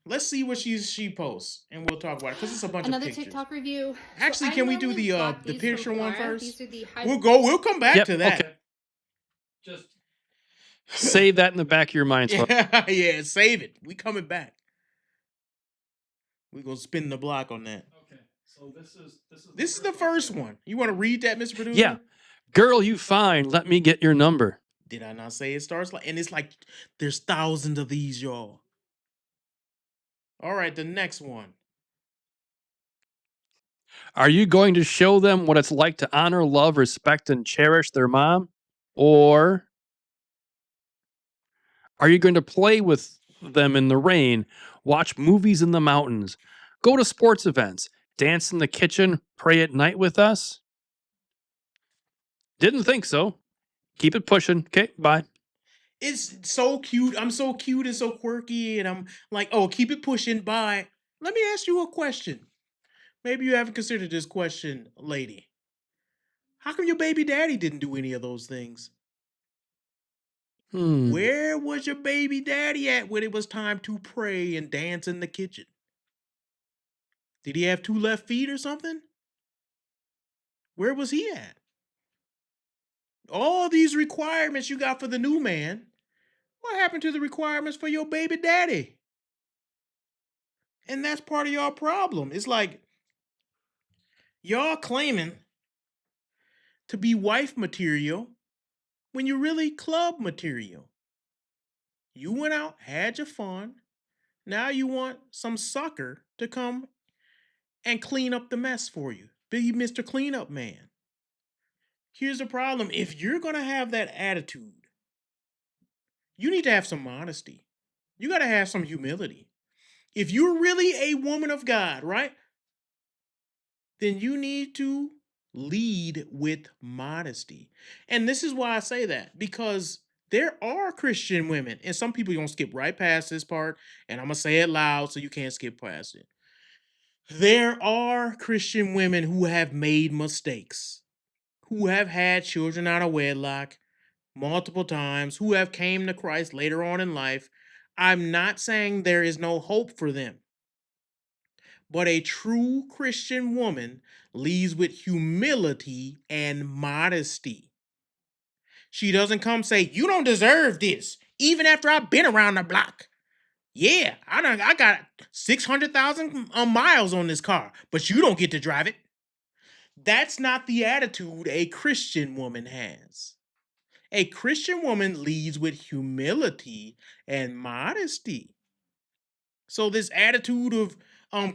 Let's see what she posts, and we'll talk about it because it's a bunch of pictures. TikTok review. Actually, So can I we do normally bought the these picture from one Quora. first? These are the high- We'll come back to that. Okay. Just save that in the back of your mind. So. Yeah, save it. We coming back. We're gonna spin the block on that. Okay. So This is the first one. You want to read that, Mr. Producer? Yeah. Girl, you fine. Let me get your number. Did I not say it starts like? And it's like there's thousands of these, y'all. All right, the next one. Are you going to show them what it's like to honor, love, respect, and cherish their mom? Or are you going to play with them in the rain, watch movies in the mountains, go to sports events, dance in the kitchen, pray at night with us? Didn't think so. Keep it pushing. Okay, bye. It's so cute. I'm so cute and so quirky, and I'm like, oh, keep it pushing. Bye. Let me ask you a question. Maybe you haven't considered this question, lady. How come your baby daddy didn't do any of those things? Where was your baby daddy at when it was time to pray and dance in the kitchen? Did he have 2 left feet or something? Where was he at? All these requirements you got for the new man, what happened to the requirements for your baby daddy? And that's part of y'all problem. It's like y'all claiming to be wife material when you're really club material. You went out, had your fun. Now you want some sucker to come and clean up the mess for you. Be Mr. Cleanup Man. Here's the problem. If you're going to have that attitude, you need to have some modesty. You got to have some humility. If you're really a woman of God, right? Then you need to lead with modesty. And this is why I say that, because there are Christian women, and some people are going to skip right past this part, and I'm going to say it loud so you can't skip past it. There are Christian women who have made mistakes, who have had children out of wedlock multiple times, who have came to Christ later on in life. I'm not saying there is no hope for them. But a true Christian woman leads with humility and modesty. She doesn't come say, you don't deserve this, even after I've been around the block. Yeah, I got 600,000 miles on this car, but you don't get to drive it. That's not the attitude a Christian woman has. A Christian woman leads with humility and modesty. So this attitude of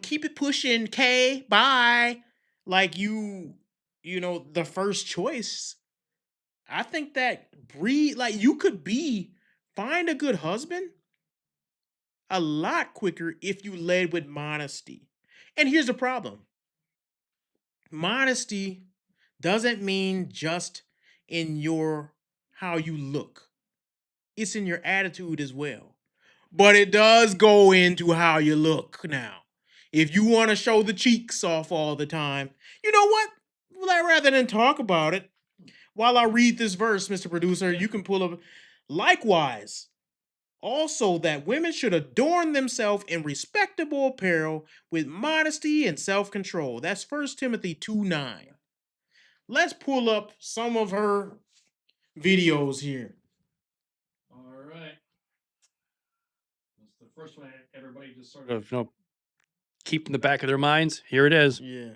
keep it pushing, K, bye. like you know, the first choice. I think that like you could find a good husband a lot quicker if you led with modesty. And here's the problem. Modesty doesn't mean just in your how you look. It's in your attitude as well. But it does go into how you look now. If you want to show the cheeks off all the time, you know what? Rather than talk about it, while I read this verse, Mr. Producer, you can pull up. Likewise, also that women should adorn themselves in respectable apparel with modesty and self-control. That's 1 Timothy 2:9. Let's pull up some of her videos here. All right. That's the first one everybody just sort of, you know, keep in the back of their minds. Here it is. Yeah.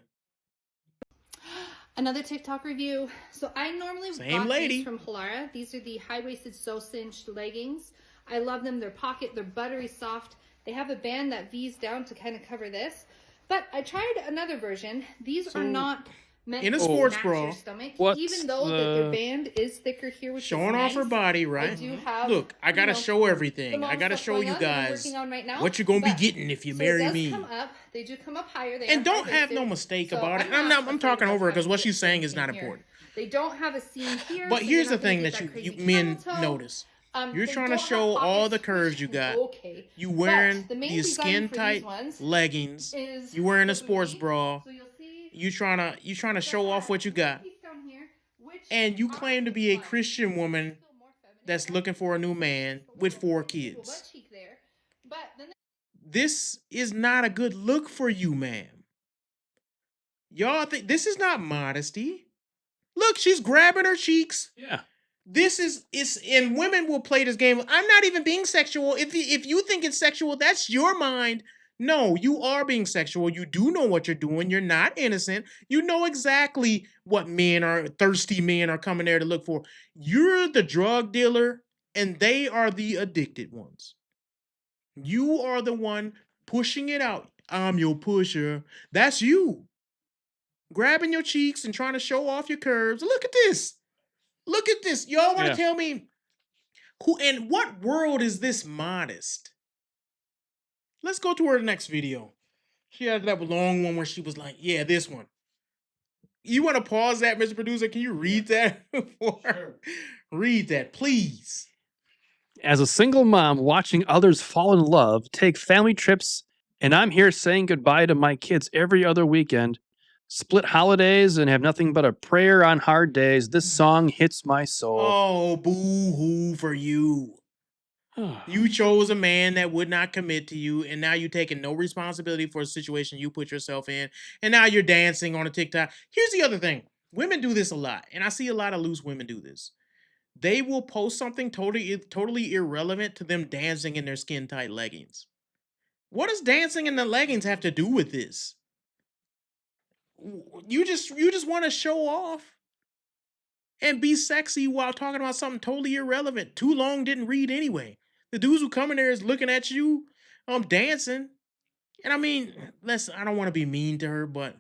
Another TikTok review. So I normally Same got lady. these from Halara. These are the high-waisted so-cinched leggings. I love them. They're pocket. They're buttery soft. They have a band that V's down to kind of cover this. But I tried another version. These are not meant in a to sports match bra, your stomach. what's Even though their band is thicker here, which showing is off her nice. body, right? I do have, Look, I gotta you know, show the everything. mom I gotta stuff show going you on that I'm guys working on right now, what you're gonna be but- getting if you so marry it does me. come up. They do come up higher. They And are don't have no high-waisted. mistake So about it. I'm I'm afraid talking of over her because having what to she's get saying is in not here. important. They don't have a seam here. But so here's you're the not gonna thing get that you crazy men camel toe. notice. You're They trying to don't have show all the pockets, curves which you is got. okay. You But wearing the main these design skin for these tight ones leggings. is You wearing a the sports booty. bra. So you'll see You trying to that show off what you has got. piece down here, which And you are claim to be a fun. Christian woman Feel more feminine. that's looking for a new man with 4 kids. Butt cheek there. But then This is not a good look for you, ma'am. Y'all think this is not modesty? Look, she's grabbing her cheeks. Yeah. This is and women will play this game. I'm not even being sexual. If you think it's sexual, that's your mind. No, you are being sexual. You do know what you're doing. You're not innocent. You know exactly what thirsty men are coming there to look for. You're the drug dealer, and they are the addicted ones. You are the one pushing it out. I'm your pusher. That's you. Grabbing your cheeks and trying to show off your curves. Look at this. Look at this. Y'all want to Yeah. tell me who in what world is this modest? Let's go to her next video. She had that long one where she was like, yeah, this one. You want to pause that, Mr. Producer? Can you read that? Read that, please. As a single mom watching others fall in love, take family trips, and I'm here saying goodbye to my kids every other weekend, split holidays, and have nothing but a prayer on hard days, this song hits my soul. Oh, boo-hoo for you. You chose a man that would not commit to you, and now you're taking no responsibility for a situation you put yourself in, and now you're dancing on a TikTok. Here's the other thing. Women do this a lot, and I see a lot of loose women do this. They will post something totally irrelevant to them dancing in their skin-tight leggings. What does dancing in the leggings have to do with this? You just want to show off and be sexy while talking about something totally irrelevant. Too long didn't read anyway. The dudes who come in there is looking at you, dancing. And I mean, I don't want to be mean to her, but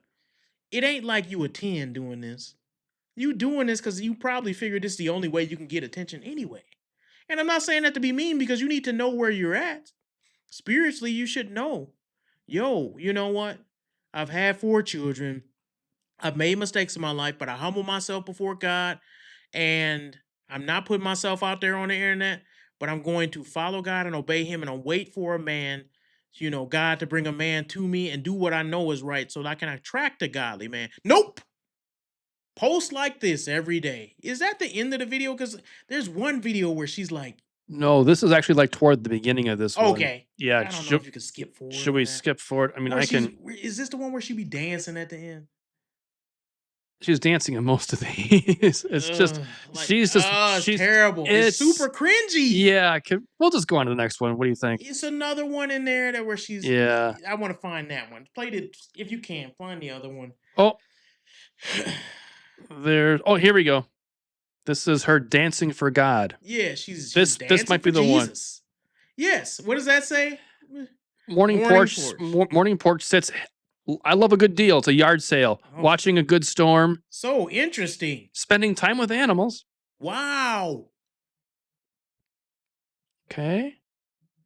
it ain't like you a 10 doing this. You doing this because you probably figured this is the only way you can get attention anyway. And I'm not saying that to be mean because you need to know where you're at. Spiritually, you should know. Yo, you know what? I've had 4 children. I've made mistakes in my life, but I humble myself before God. And I'm not putting myself out there on the internet, but I'm going to follow God and obey him, and I'll wait for a man, God to bring a man to me and do what I know is right so that I can attract a godly man. Nope. Post like this every day. Is that the end of the video? Because there's one video where she's like, No, this is actually like toward the beginning of this one. okay. Yeah. I don't know if you could skip forward. Should on we that. skip forward? I mean, Where I can. Is this the one where she be dancing at the end? She's dancing in most of these. It's just, Ugh, she's just, it's she's terrible. It's super cringy. Yeah. We'll just go on to the next one. What do you think? It's another one in there where she's. Yeah. I want to find that one. Play it if you can. Find the other one. Oh, here we go. This is her dancing for God. Yeah, she's This dancing might be for the one. Jesus. Yes. What does that say? Morning Morning porch. porch. Morning porch sits I love a good deal. It's a yard sale. Oh. Watching a good storm. So interesting. Spending time with animals. Wow. Okay.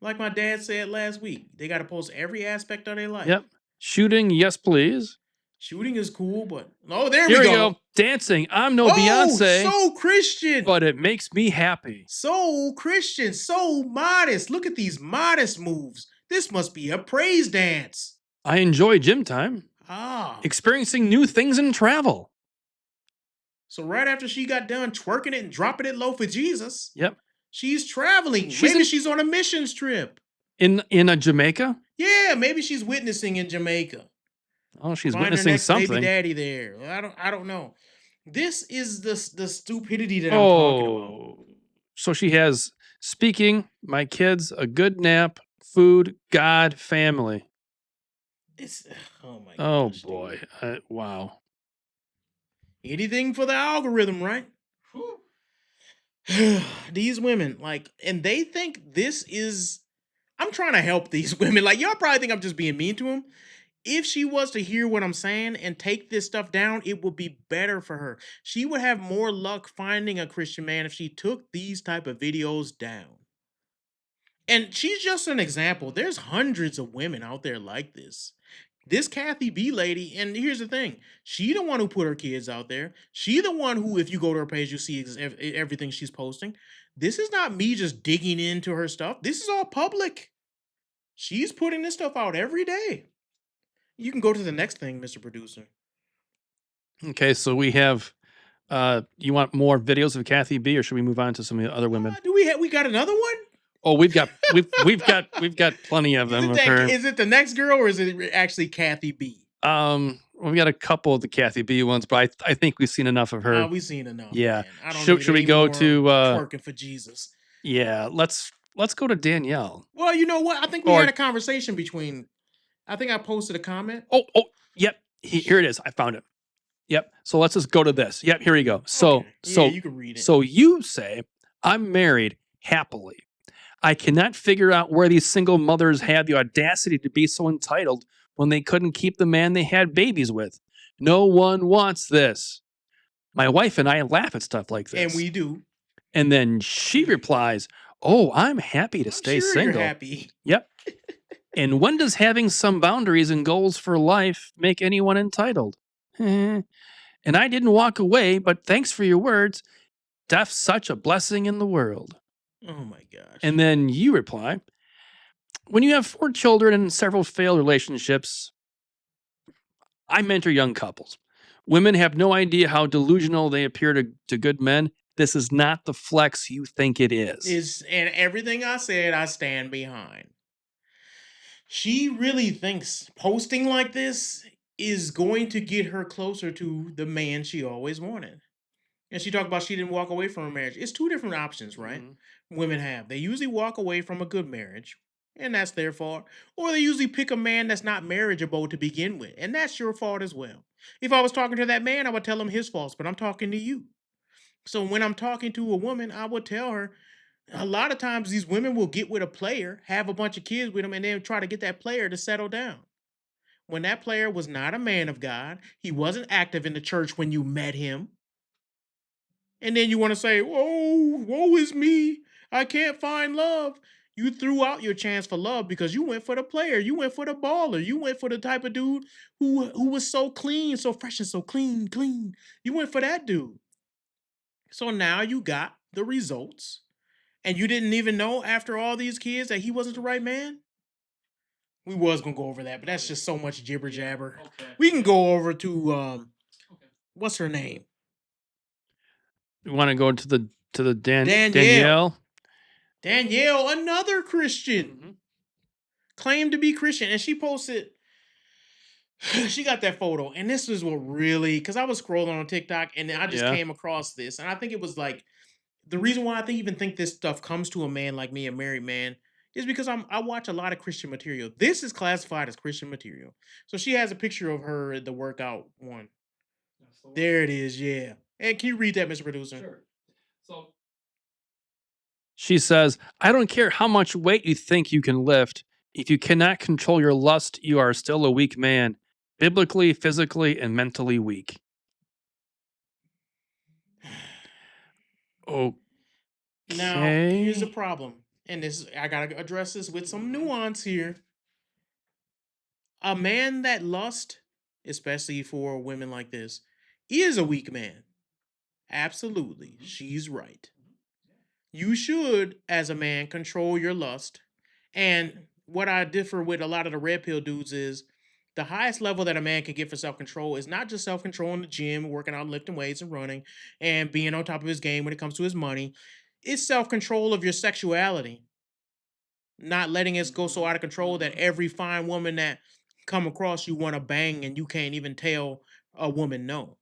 Like my dad said last week, they got to post every aspect of their life. Yep. Shooting, yes, please. Shooting is cool, but there Here we we go. go. Dancing. I'm no Oh, Beyonce, so Christian. but it makes me happy. So Christian, so modest. Look at these modest moves. This must be a praise dance. I enjoy gym time. Ah. Experiencing new things in travel. So right after she got done twerking it and dropping it low for Jesus, Yep. she's traveling. She's Maybe in- she's on a missions trip. In a Jamaica? Yeah, maybe she's witnessing in Jamaica. Oh, she's Find her witnessing next something. baby daddy there. I don't know. This is the stupidity that I'm talking about. Oh. So she has speaking, my kids, a good nap, food, God, family. It's oh my Oh gosh, dude. boy. Wow. Anything for the algorithm, right? These women, and they think this is. I'm trying to help these women. Like, y'all probably think I'm just being mean to them. If she was to hear what I'm saying and take this stuff down, it would be better for her. She would have more luck finding a Christian man if she took these type of videos down. And she's just an example. There's hundreds of women out there like this. This Kathy B lady, and here's the thing, she the one who put her kids out there. She the one who, if you go to her page, you see everything she's posting. This is not me just digging into her stuff. This is all public. She's putting this stuff out every day. You can go to the next thing, Mr. Producer. Okay, so we have you want more videos of Kathy B, or should we move on to some of the other women? Do we got another one? Oh, we've got plenty of them of her. Is it the next girl or is it actually Kathy B? We got a couple of the Kathy B ones, but I think we've seen enough of her. We've seen enough. Yeah. Man. I don't Should need we any go more to twerking for Jesus? Yeah, let's go to Danielle. Well, you know what? I think we Or- had a conversation between. I think I posted a comment. Oh, yep. Here it is. I found it. Yep. So let's just go to this. Yep, here we go. So Okay. Yeah, so you can read it. So you say, I'm married happily. I cannot figure out where these single mothers had the audacity to be so entitled when they couldn't keep the man they had babies with. No one wants this. My wife and I laugh at stuff like this. And we do. And then she replies, "Oh, I'm happy to stay Sure single." You're happy. Yep. And when does having some boundaries and goals for life make anyone entitled? And I didn't walk away, but thanks for your words. Death's such a blessing in the world. Oh my gosh. And then you reply, when you have 4 children and several failed relationships, I mentor young couples. Women have no idea how delusional they appear to good men. This is not the flex you think it is. And everything I said, I stand behind. She really thinks posting like this is going to get her closer to the man she always wanted. And she talked about she didn't walk away from her marriage. It's 2 different options, right? Women have. They usually walk away from a good marriage, and that's their fault. Or they usually pick a man that's not marriageable to begin with, and that's your fault as well. If I was talking to that man, I would tell him his faults, but I'm talking to you. So when I'm talking to a woman, I would tell her, a lot of times these women will get with a player, have a bunch of kids with him, and then try to get that player to settle down. When that player was not a man of God, he wasn't active in the church when you met him. And then you want to say, "Oh, woe is me. I can't find love." You threw out your chance for love because you went for the player. You went for the baller. You went for the type of dude who was so clean, so fresh and so clean. You went for that dude. So now you got the results. And you didn't even know after all these kids that he wasn't the right man? We was going to go over that, but that's just so much jibber jabber. Okay. We can go over to, what's her name? You want to go to the Danielle. Danielle? Danielle, another Christian. Mm-hmm. Claimed to be Christian. And she posted, she got that photo. And this is what really, because I was scrolling on TikTok and I just came across this. And I think it was like, the reason why I even think this stuff comes to a man like me, a married man, is because I watch a lot of Christian material. This is classified as Christian material. So she has a picture of her at the workout one. There it is, yeah. And can you read that, Mr. Producer? Sure. So she says, I don't care how much weight you think you can lift. If you cannot control your lust, you are still a weak man. biblically, physically, and mentally weak. Now, here's the Okay. problem, and this I gotta address this with some nuance here. A man that lust, especially for women like this, is a weak man. Absolutely, she's right. You should, as a man, control your lust. And what I differ with a lot of the red pill dudes is the highest level that a man can get for self control is not just self control in the gym, working out, lifting weights, and running, and being on top of his game when it comes to his money. It's self control of your sexuality, not letting it go so out of control that every fine woman that come across you want to bang and you can't even tell a woman no.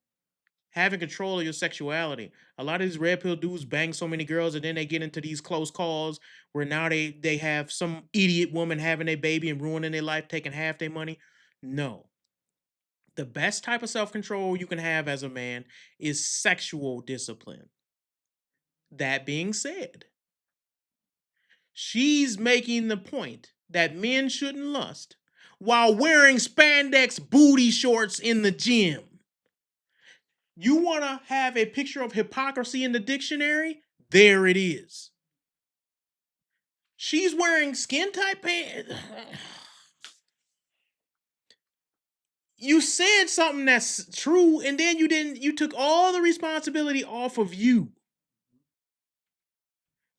Having control of your sexuality. A lot of these red pill dudes bang so many girls and then they get into these close calls where now they have some idiot woman having a baby and ruining their life, taking half their money. No. The best type of self-control you can have as a man is sexual discipline. That being said, she's making the point that men shouldn't lust while wearing spandex booty shorts in the gym. You want to have a picture of hypocrisy in the dictionary? There it is. She's wearing skin tight pants. You said something that's true, and then you took all the responsibility off of you.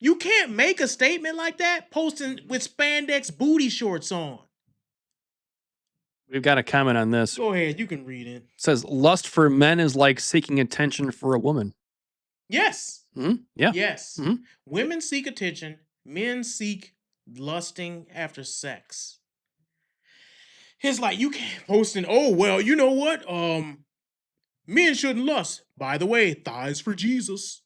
You can't make a statement like that posting with spandex booty shorts on. We've got a comment on this. Go ahead, you can read it. It says, lust for men is like seeking attention for a woman. Yes. Yeah. Yes. Women seek attention. Men seek lusting after sex. It's like you can't posting, oh, well, you know what? Men shouldn't lust. By the way, thighs for Jesus.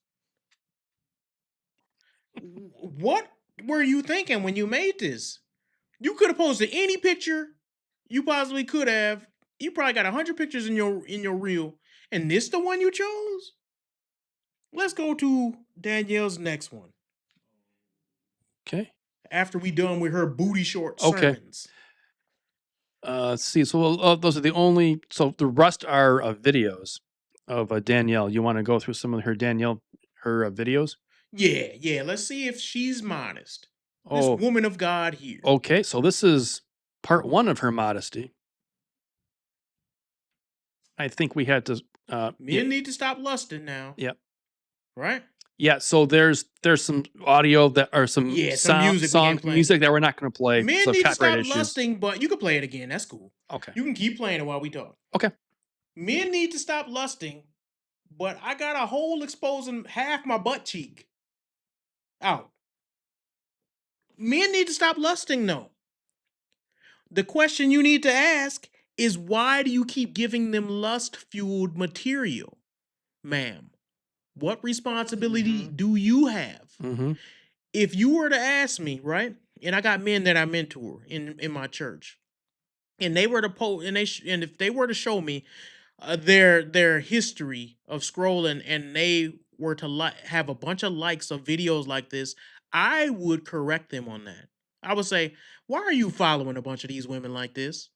What were you thinking when you made this? You could have posted any picture you possibly could have. You probably got 100 pictures in your reel, and this the one you chose? Let's go to Danielle's next one. Okay. After we done with her booty short Okay. sermons. Let's see. So those are the only. So the rest are videos of Danielle. You want to go through some of her videos? Yeah. Let's see if she's modest. This woman of God here. Okay. So this is part 1 of her modesty. I think we had to. Men need to stop lusting now. Yep. Right? Yeah. So there's some audio that are some music that we're not going to play. Men so need to stop issues. lusting, but you can play it again. That's cool. Okay. You can keep playing it while we talk. Okay. Men need to stop lusting, but I got a hole exposing half my butt cheek out. Men need to stop lusting, though. The question you need to ask is, why do you keep giving them lust-fueled material, ma'am? What responsibility do you have? If you were to ask me, right, and I got men that I mentor in my church, and they were to post, and if they were to show me their history of scrolling, and they were to have a bunch of likes of videos like this, I would correct them on that. I would say, why are you following a bunch of these women like this?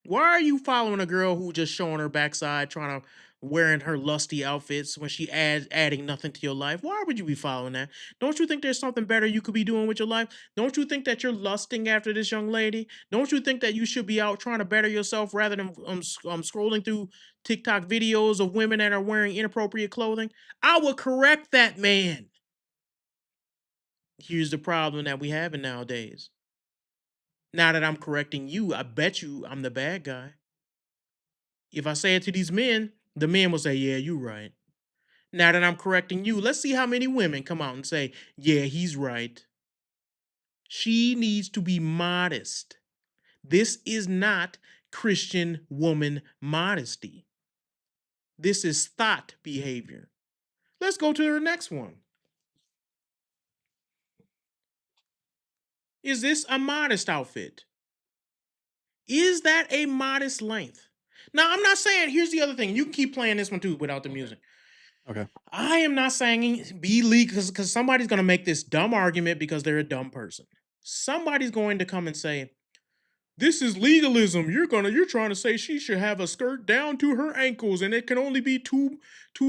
Why are you following a girl who just showing her backside, trying to wearing her lusty outfits when she adding nothing to your life? Why would you be following that? Don't you think there's something better you could be doing with your life? Don't you think that you're lusting after this young lady? Don't you think that you should be out trying to better yourself rather than scrolling through TikTok videos of women that are wearing inappropriate clothing? I would correct that man. Here's the problem that we have nowadays. Now that I'm correcting you, I bet you I'm the bad guy. If I say it to these men, the men will say, yeah, you're right. Now that I'm correcting you, let's see how many women come out and say, yeah, he's right. She needs to be modest. This is not Christian woman modesty. This is thought behavior. Let's go to the next one. Is this a modest outfit? Is that a modest length? Now, I'm not saying, here's the other thing. You can keep playing this one too without the music. Okay. I am not saying be legal because somebody's going to make this dumb argument because they're a dumb person. Somebody's going to come and say, This is legalism. You're trying to say she should have a skirt down to her ankles and it can only be 2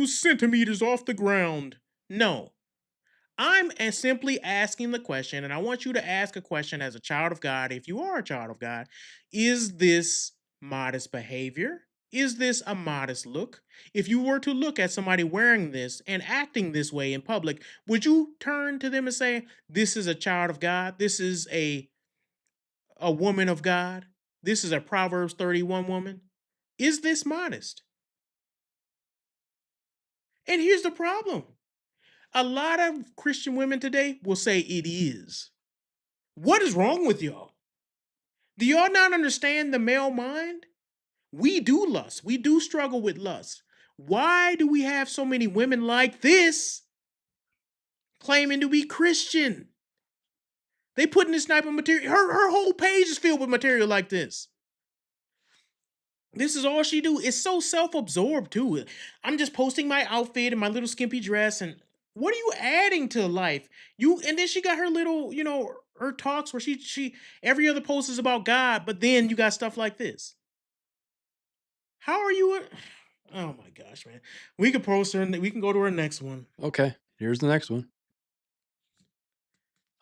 centimeters off the ground. No. I'm simply asking the question, and I want you to ask a question as a child of God, if you are a child of God. Is this modest behavior? Is this a modest look? If you were to look at somebody wearing this and acting this way in public, would you turn to them and say, this is a child of God? This is a woman of God? This is a Proverbs 31 woman? Is this modest? And here's the problem. A lot of Christian women today will say it is. What is wrong with y'all? Do y'all not understand the male mind? We do lust. We do struggle with lust. Why do we have so many women like this claiming to be Christian? They put in this type of material. Her whole page is filled with material like this. This is all she do. It's so self-absorbed too. I'm just posting my outfit and my little skimpy dress, and what are you adding to life? And then she got her little, her talks where she every other post is about God, but then you got stuff like this. How are you? Oh my gosh, man. We can post her and we can go to our next one. Okay, here's the next one.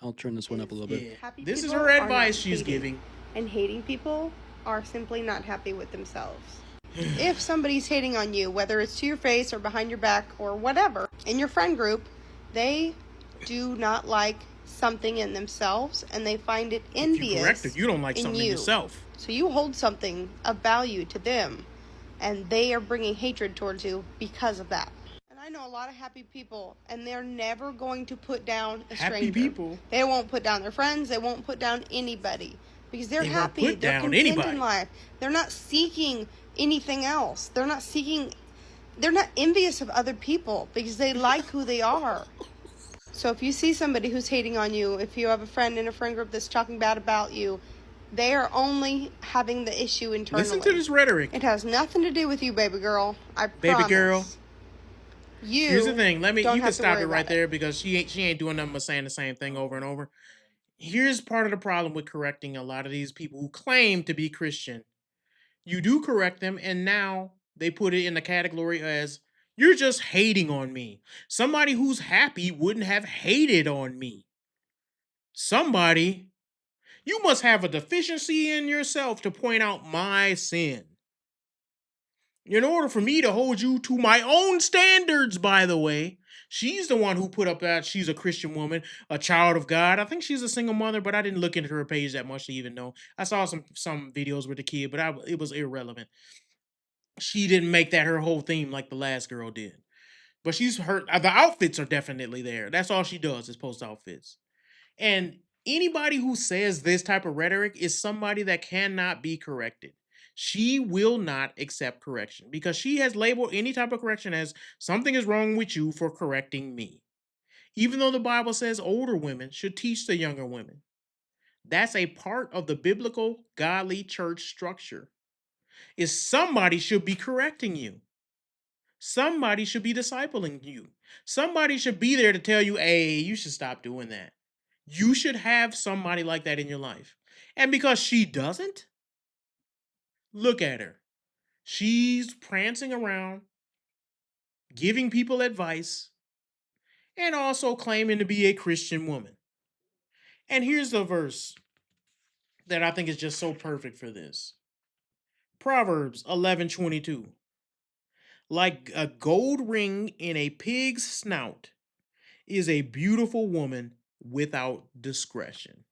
I'll turn this one up a little bit. Yeah. Happy This is people her are not advice she's hated, giving. And hating people are simply not happy with themselves. If somebody's hating on you, whether it's to your face or behind your back or whatever, in your friend group, they do not like something in themselves and they find it envious. Correct. If you don't like something in yourself. So you hold something of value to them and they are bringing hatred towards you because of that. And I know a lot of happy people and they're never going to put down a stranger. Happy people. They won't put down their friends. They won't put down anybody because they're They won't happy. put They're down content anybody. in life. They're not seeking anything else. They're not envious of other people because they like who they are. So if you see somebody who's hating on you, if you have a friend in a friend group that's talking bad about you, they are only having the issue internally. Listen to this rhetoric. It has nothing to do with you, baby girl. I promise. Baby girl. Here's the thing. You don't can have to stop worry it right about there because she ain't doing nothing but saying the same thing over and over. Here's part of the problem with correcting a lot of these people who claim to be Christian. You do correct them, and now they put it in the category as, you're just hating on me. Somebody who's happy wouldn't have hated on me. You must have a deficiency in yourself to point out my sin. In order for me to hold you to my own standards, by the way. She's the one who put up that she's a Christian woman, a child of God. I think she's a single mother, but I didn't look into her page that much to even know. I saw some videos with the kid, but it was irrelevant. She didn't make that her whole theme like the last girl did. But the outfits are definitely there. That's all she does is post outfits. And anybody who says this type of rhetoric is somebody that cannot be corrected. She will not accept correction because she has labeled any type of correction as something is wrong with you for correcting me. Even though the Bible says older women should teach the younger women. That's a part of the biblical, godly church structure. Is somebody should be correcting you. Somebody should be discipling you. Somebody should be there to tell you, hey, you should stop doing that. You should have somebody like that in your life. And because she doesn't, look at her. She's prancing around, giving people advice, and also claiming to be a Christian woman. And here's the verse that I think is just so perfect for this. Proverbs 11:22. Like a gold ring in a pig's snout is a beautiful woman without discretion.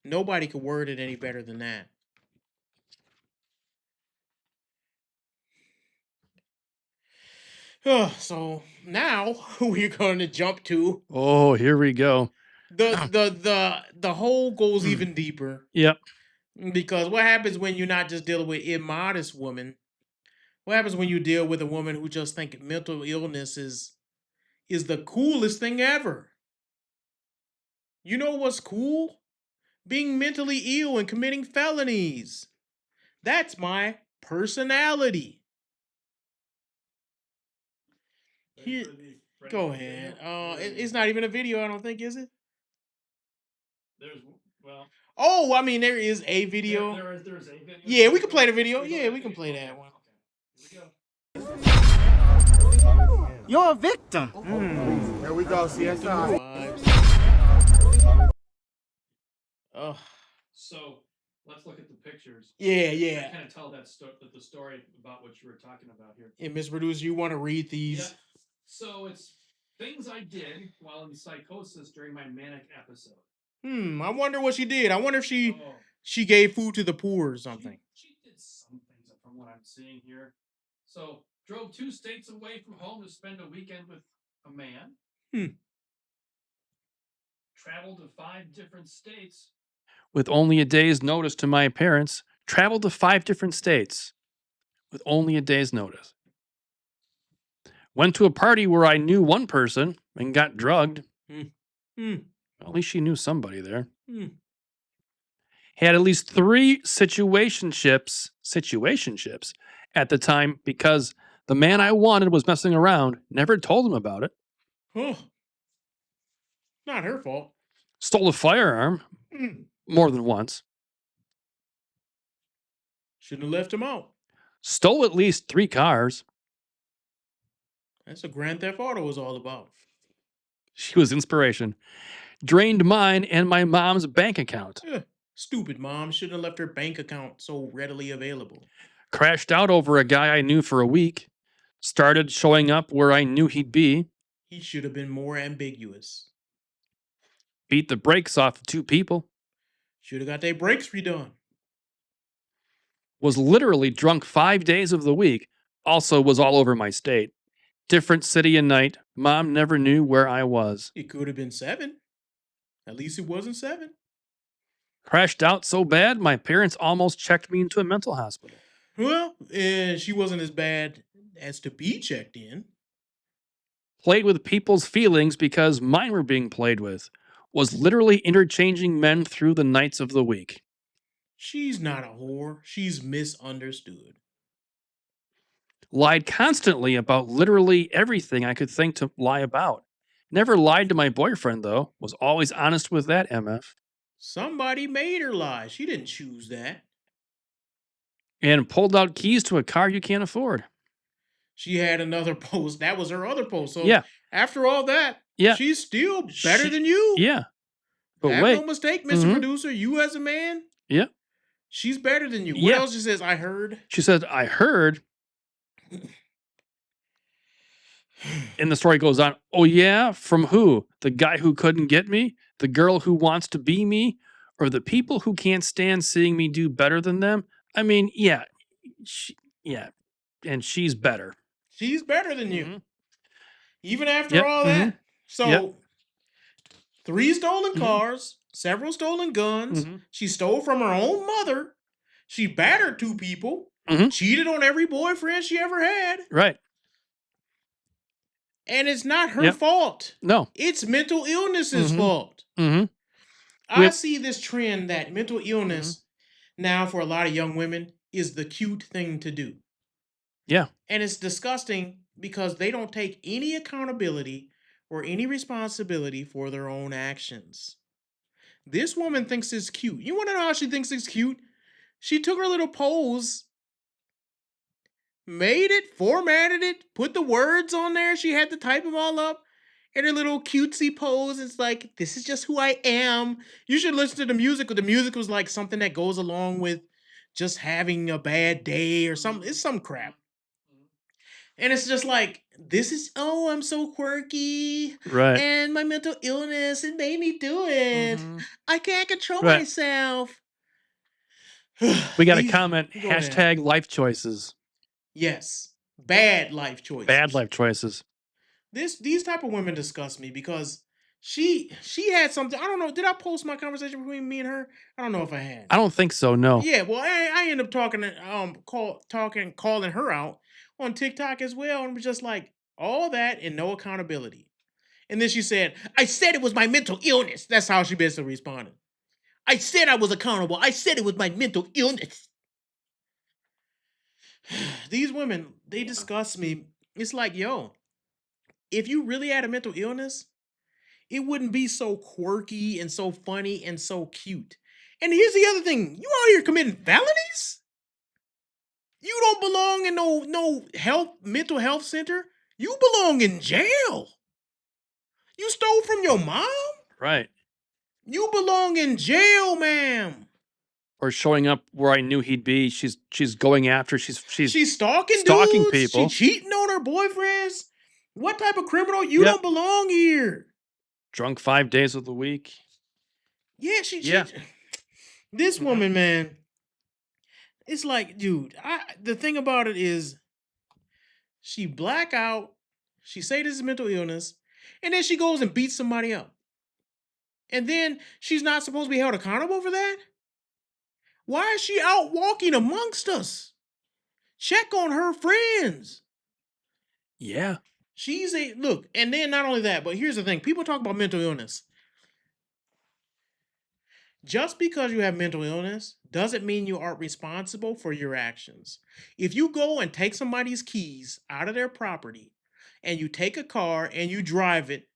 Nobody could word it any better than that. So now we're going to jump to Oh, here we go. the hole goes even deeper. Yep. Because what happens when you're not just dealing with immodest women? What happens when you deal with a woman who just think mental illness is the coolest thing ever? You know what's cool? Being mentally ill and committing felonies. That's my personality. Here, go ahead. It's not even a video, I don't think, is it? Oh, I mean, there is a video. There's a video. Yeah, we can play the video. Yeah, we can play that one. Here we go. You're a victim. There we go, CSI. Oh, So let's look at the pictures. yeah, I yeah. kind of tell the story about what you were talking about here. And Miss Producer, you want to read these? Yeah. So it's things I did while in psychosis during my manic episode. I wonder what she did. I wonder if Oh, she gave food to the poor or something. she did some things from what I'm seeing here. So drove 2 states away from home to spend a weekend with a man. Traveled to 5 different states. With only a day's notice to my parents, traveled to 5 different states with only a day's notice. Went to a party where I knew one person and got drugged. At least she knew somebody there. Had at least 3 situationships at the time because the man I wanted was messing around. Never told him about it. Oh, not her fault. Stole a firearm more than once. Shouldn't have left him out. Stole at least 3 cars. That's what Grand Theft Auto was all about. She was inspiration. Drained mine and my mom's bank account. Stupid mom shouldn't have left her bank account so readily available. Crashed out over a guy I knew for a week. Started showing up where I knew he'd be. He should have been more ambiguous. Beat the brakes off of 2 people. Should have got their brakes redone. Was literally drunk 5 days of the week. Also was all over my state. Different city and night. Mom never knew where I was. It could have been 7. At least it wasn't 7. Crashed out so bad, my parents almost checked me into a mental hospital. Well, she wasn't as bad as to be checked in. Played with people's feelings because mine were being played with. Was literally interchanging men through the nights of the week. She's not a whore. She's misunderstood. Lied constantly about literally everything I could think to lie about. Never lied to my boyfriend, though. Was always honest with that, MF. Somebody made her lie. She didn't choose that. And pulled out keys to a car you can't afford. She had another post. That was her other post. So Yeah. after all that, Yeah. she's still better than you. Yeah. But Have wait. no mistake, Mr. Producer. You as a man, Yeah. she's better than you. What Yeah. else she says? I heard. She said, I heard. And the story goes on. Oh, yeah? From who? The guy who couldn't get me? The girl who wants to be me? Or the people who can't stand seeing me do better than them? I mean, yeah. And she's better. She's better than you. Mhm. Even after Yep, all that. So, Yep. 3 stolen cars, several stolen guns. She stole from her own mother. She battered 2 people. Cheated on every boyfriend she ever had. Right. And it's not her Yep. fault. No. It's mental illness's fault. I Yep. see this trend that mental illness now for a lot of young women is the cute thing to do. Yeah. And it's disgusting because they don't take any accountability or any responsibility for their own actions. This woman thinks it's cute. You want to know how she thinks it's cute? She took her little pose, made it, formatted it, put the words on there. She had to type them all up in her little cutesy pose. It's like, this is just who I am. You should listen to the music. The music was like something that goes along with just having a bad day or something. It's some crap. And it's just like, this is, oh, I'm so quirky. Right. And my mental illness, it made me do it. I can't control Right. myself. We got a These- comment. go ahead. Hashtag life choices. Yes. Bad life choices. Bad life choices. These type of women disgust me because she had something. I don't know. Did I post my conversation between me and her? I don't know if I had. I don't think so, no. Yeah, well, I ended up calling her out on TikTok as well, and was just like all that and no accountability. And then she said, "I said it was my mental illness." That's how she basically responded. I said I was accountable. I said it was my mental illness. These women, they disgust me. It's like, yo, if you really had a mental illness, it wouldn't be so quirky and so funny and so cute. And here's the other thing: you out here committing felonies. You don't belong in no mental health center. You belong in jail. You stole from your mom. Right. You belong in jail, ma'am. Or showing up where I knew he'd be. She's going after. She's stalking dudes. people. She cheating on her boyfriends. What type of criminal? You Yep. don't belong here. Drunk 5 days of the week. Yeah, this woman, man. It's like, dude, the thing about it is she black out, she say this is mental illness, and then she goes and beats somebody up. And then she's not supposed to be held accountable for that? Why is she out walking amongst us? Check on her friends. Yeah. Look, and then not only that, but here's the thing. People talk about mental illness. Just because you have mental illness doesn't mean you aren't responsible for your actions. If you go and take somebody's keys out of their property and you take a car and you drive it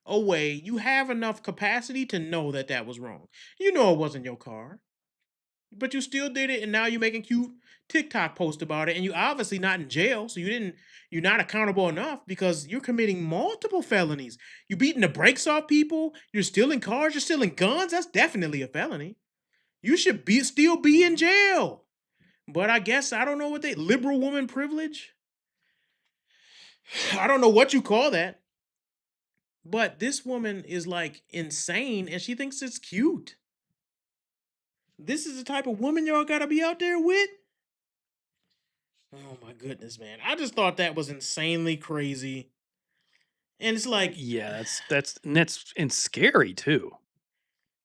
away, you have enough capacity to know that that was wrong. You know it wasn't your car, but you still did it, and now you're making cute TikTok posts about it, and you're obviously not in jail, so you're not accountable enough because you're committing multiple felonies. You're beating the brakes off people, you're stealing cars, you're stealing guns. That's definitely a felony. You should still be in jail. But I guess, I don't know what liberal woman privilege? I don't know what you call that. But this woman is like insane, and she thinks it's cute. This is the type of woman y'all gotta be out there with? Oh my goodness, man. I just thought that was insanely crazy. And it's like, yeah, that's scary too.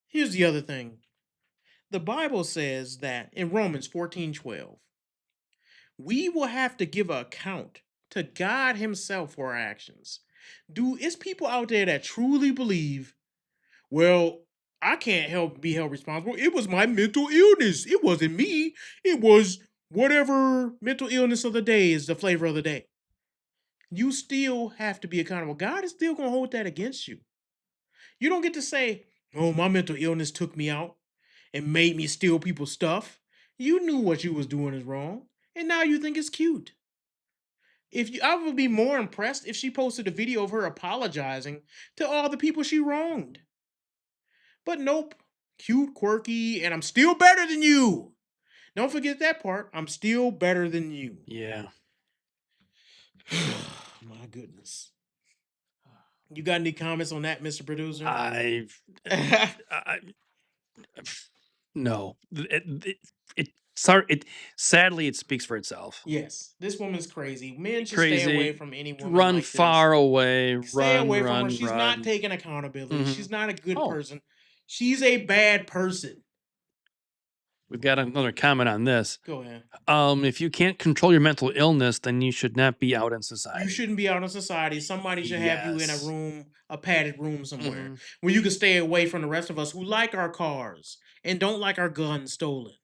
Here's the other thing. The Bible says that in Romans 14:12, we will have to give an account to God himself for our actions. It's people out there that truly believe, well, I can't be held responsible. It was my mental illness. It wasn't me. It was whatever mental illness of the day is the flavor of the day. You still have to be accountable. God is still going to hold that against you. You don't get to say, oh, my mental illness took me out and made me steal people's stuff. You knew what you was doing is wrong, and now you think it's cute. I would be more impressed if she posted a video of her apologizing to all the people she wronged. But nope, cute, quirky, and I'm still better than you. Don't forget that part. I'm still better than you. Yeah. My goodness. You got any comments on that, Mr. Producer? No. Sadly, it speaks for itself. Yes, this woman's crazy. Men should Crazy. stay away from any woman. Run like far this. away. Stay Run, away run, from her. She's run. not taking accountability. Mhm. She's not a good Oh. person. She's a bad person. We've got another comment on this. Go ahead. If you can't control your mental illness, then you should not be out in society. You shouldn't be out in society. Somebody should have you in a Yes. room, a padded room somewhere, Mhm. where you can stay away from the rest of us who like our cars and don't like our guns stolen.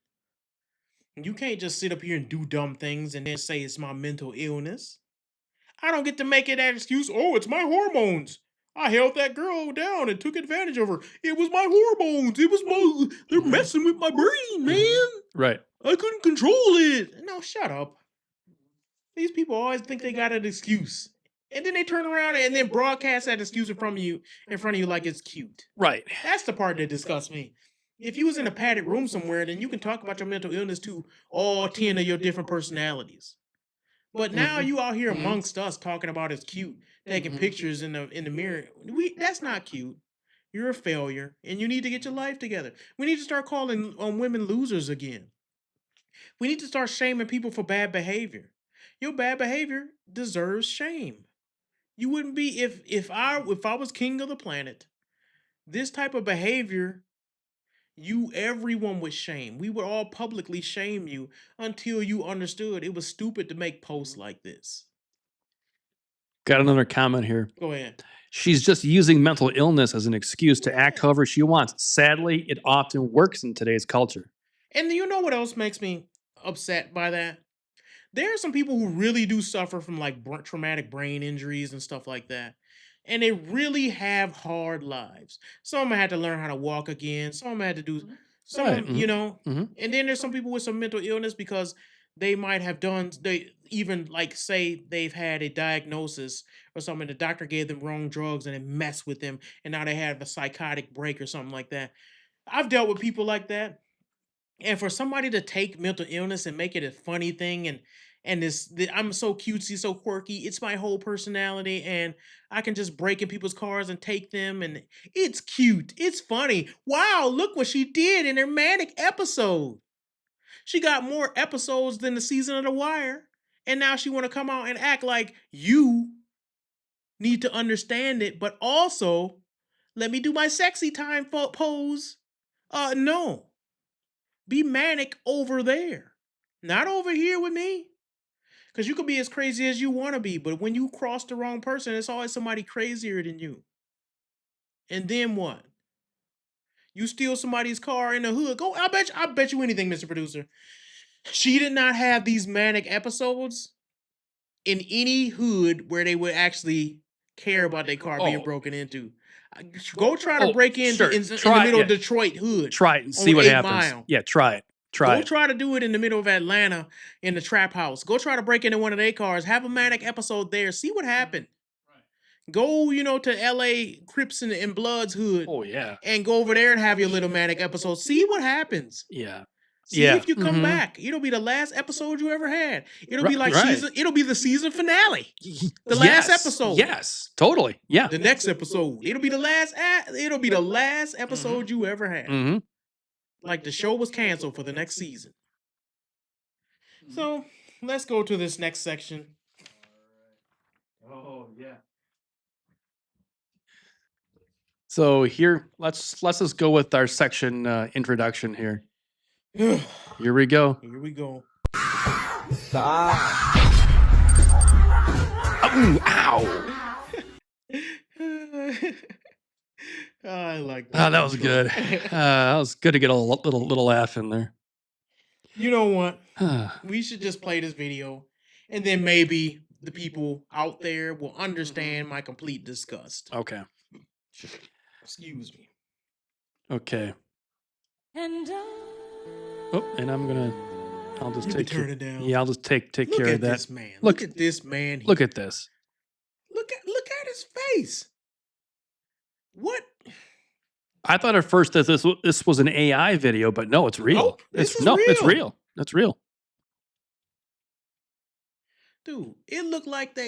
You can't just sit up here and do dumb things and then say it's my mental illness. I don't get to make it that excuse. Oh, it's my hormones. I held that girl down and took advantage of her. It was my hormones. They're messing with my brain, man. Right. I couldn't control it. No, shut up. These people always think they got an excuse. And then they turn around and then broadcast that excuse in front of you like it's cute. Right. That's the part that disgusts me. If you was in a padded room somewhere, then you can talk about your mental illness to all 10 of your different personalities. But now you out here amongst us talking about it's cute, taking pictures in the mirror. That's not cute. You're a failure, and you need to get your life together. We need to start calling women losers again. We need to start shaming people for bad behavior. Your bad behavior deserves shame. You wouldn't be if I was king of the planet. This type of behavior, everyone would shame. We would all publicly shame you until you understood it was stupid to make posts like this. Got another comment here. Go ahead. She's just using mental illness as an excuse to act however she wants. Sadly, it often works in today's culture. And you know what else makes me upset by that? There are some people who really do suffer from like traumatic brain injuries and stuff like that. And they really have hard lives. Some of them had to learn how to walk again. Some of them had to do Some Right. of 'em, you know, Mhm. and then there's some people with some mental illness because they might have done they even like say they've had a diagnosis or something. The doctor gave them wrong drugs and it messed with them, and now they have a psychotic break or something like that. I've dealt with people like that. And for somebody to take mental illness and make it a funny thing and I'm so cutesy, so quirky, it's my whole personality, and I can just break in people's cars and take them, and it's cute, it's funny. Wow, look what she did in her manic episode. She got more episodes than the season of The Wire, and now she want to come out and act like you need to understand it, but also let me do my sexy time pose. No. Be manic over there, not over here with me. Because you could be as crazy as you want to be, but when you cross the wrong person, it's always somebody crazier than you. And then what? You steal somebody's car in the hood. Go, I bet you anything, Mr. Producer. She did not have these manic episodes in any hood where they would actually care about their car being broken into. Go try to break into sure. in the Try it, middle of yeah. Detroit hood. Try it and see on what 8 happens. Mile. Yeah, try it. Try Go it. try to do it in the middle of Atlanta in the trap house. Go try to break into one of their cars. Have a manic episode there. See what happened. Go, to LA Crips and Bloods hood. Oh yeah. And go over there and have your little manic episode. See what happens. Yeah. See Yeah. if you come Mhm. back. It'll be the last episode you ever had. It'll be like Right. it'll be the season finale. The last Yes, episode. Yes, totally. Yeah. The next episode. It'll be the last episode you ever had. Mhm. Like the show was canceled for the next season. So let's go to this next section. Oh yeah. So here, let's just go with our section introduction here. Here Here we go. we go. Ooh, ow. I like Ah, that was good. That was good to get a little laugh in there. You know what? We should just play this video, and then maybe the people out there will understand my complete disgust. Okay. Excuse me. Okay. And Oh, and I'll just You can take turn it down. Yeah, I'll just take Look care at of that. this man. Look- Look at this man. Look at this. Look at his face. What? I thought at first that this was an AI video, but no, it's real. Nope, this is It's real. real. It's real. Dude, it looked like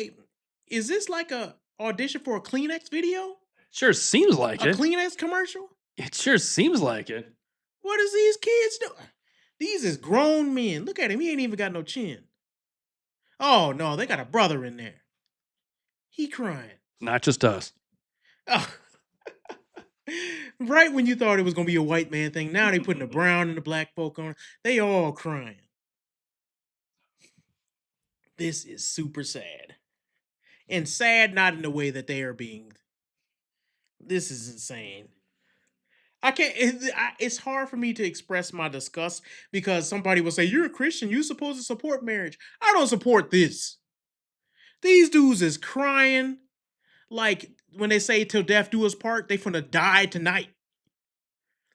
is this like a audition for a Kleenex video? Sure seems like A it. Kleenex commercial? It sure seems like it. What is these kids doing? These is grown men. Look at him. He ain't even got no chin. Oh, no, they got a brother in there. He crying. Not just us. Oh. Right when you thought it was going to be a white man thing, now they putting the brown and the black folk on. They all crying. This is super sad. And sad not in the way that they are being. This is insane. I can't. It's hard for me to express my disgust because somebody will say, "You're a Christian. You're supposed to support marriage." I don't support this. These dudes is crying like when they say "till death do us part," they finna die tonight.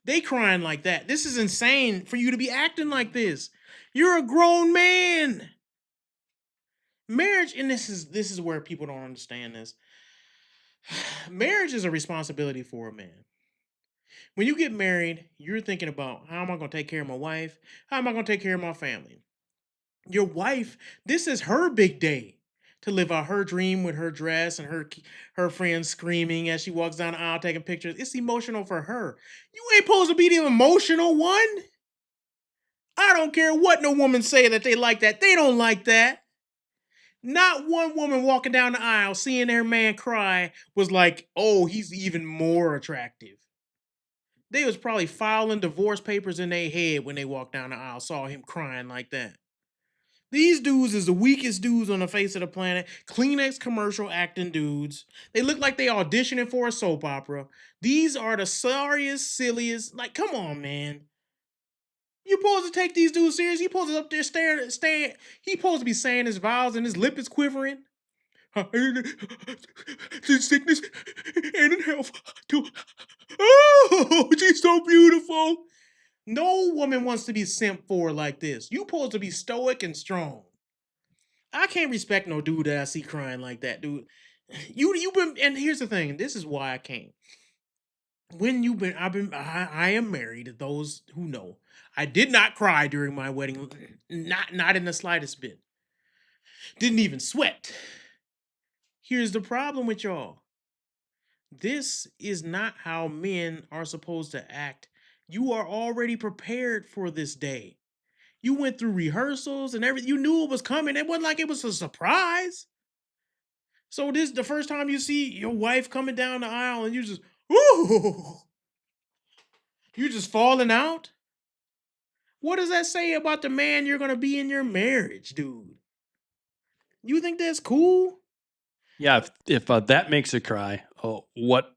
They crying like that. This is insane for you to be acting like this. You're a grown man. Marriage, and this is where people don't understand this. Marriage is a responsibility for a man. When you get married, you're thinking about, how am I going to take care of my wife? How am I going to take care of my family? Your wife, this is her big day to live out her dream with her dress and her friends screaming as she walks down the aisle taking pictures. It's emotional for her. You ain't supposed to be the emotional one. I don't care what no woman say that they like that. They don't like that. Not one woman walking down the aisle seeing their man cry was like, oh, he's even more attractive. They was probably filing divorce papers in their head when they walked down the aisle, saw him crying like that. These dudes is the weakest dudes on the face of the planet. Kleenex commercial acting dudes. They look like they auditioning for a soap opera. These are the sorriest, silliest. Like, come on, man. You supposed to take these dudes serious? He supposed to up there staring. He supposed to be saying his vows and his lip is quivering. Sickness and in health. Oh, she's so beautiful. No woman wants to be simp for like this. You supposed to be stoic and strong. I can't respect no dude that I see crying like that, dude. You been, and here's the thing. This is why I can't. When you've been, I am married. Those who know, I did not cry during my wedding. Not in the slightest bit. Didn't even sweat. Here's the problem with y'all. This is not how men are supposed to act. You are already prepared for this day. You went through rehearsals and everything. You knew it was coming. It wasn't like it was a surprise. So this the first time you see your wife coming down the aisle and you just, ooh, you just falling out. What does that say about the man you're gonna be in your marriage, dude? You think that's cool? Yeah, if that makes you cry, oh, what?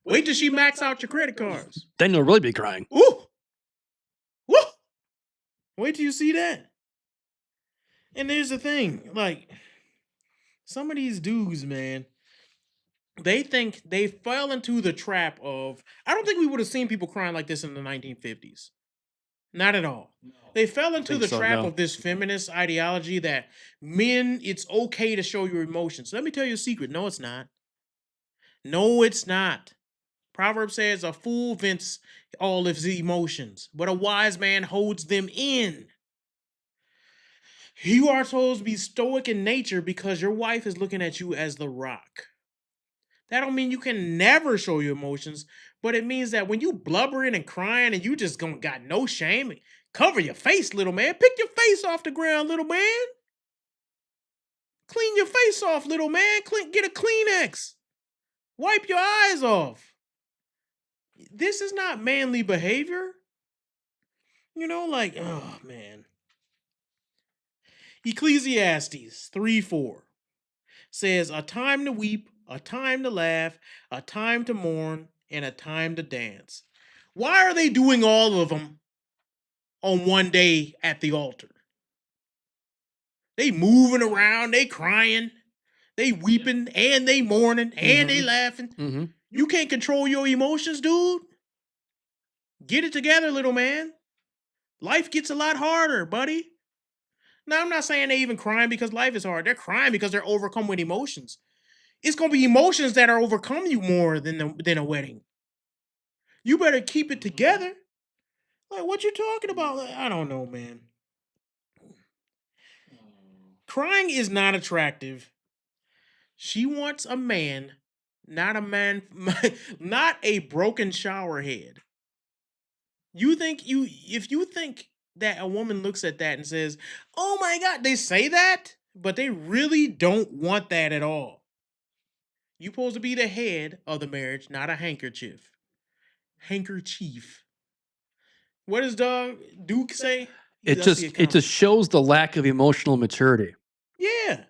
Wait till she max out your credit cards. Then you'll really be crying. Ooh, woo! Wait till you see that. And there's the thing, like some of these dudes, man, they think they fell into the trap of. I don't think we would have seen people crying like this in the 1950s. Not at all. No. They fell into the trap of this feminist ideology that men, it's okay to show your emotions. Let me tell you a secret. No, it's not. No, it's not. Proverbs says a fool vents all of his emotions, but a wise man holds them in. You are supposed to be stoic in nature because your wife is looking at you as the rock. That don't mean you can never show your emotions, but it means that when you blubbering and crying and you just got no shame, cover your face, little man. Pick your face off the ground, little man. Clean your face off, little man. Get a Kleenex. Wipe your eyes off. This is not manly behavior. You know, like, oh, man. Ecclesiastes 3:4 says, a time to weep, a time to laugh, a time to mourn, and a time to dance. Why are they doing all of them on one day at the altar? They moving around, they crying, they weeping, and they mourning, and they laughing. You can't control your emotions, dude. Get it together, little man. Life gets a lot harder, buddy. Now, I'm not saying they even crying because life is hard. They're crying because they're overcome with emotions. It's going to be emotions that are overcome you more than a wedding. You better keep it together. Like, what you talking about? Like, I don't know, man. Crying is not attractive. She wants a man, not not a broken shower head. If you think that a woman looks at that and says, oh my God, they say that, but they really don't want that at all. You're supposed to be the head of the marriage, not a handkerchief. Handkerchief. What does Duke say? It just shows the lack of emotional maturity. Yeah.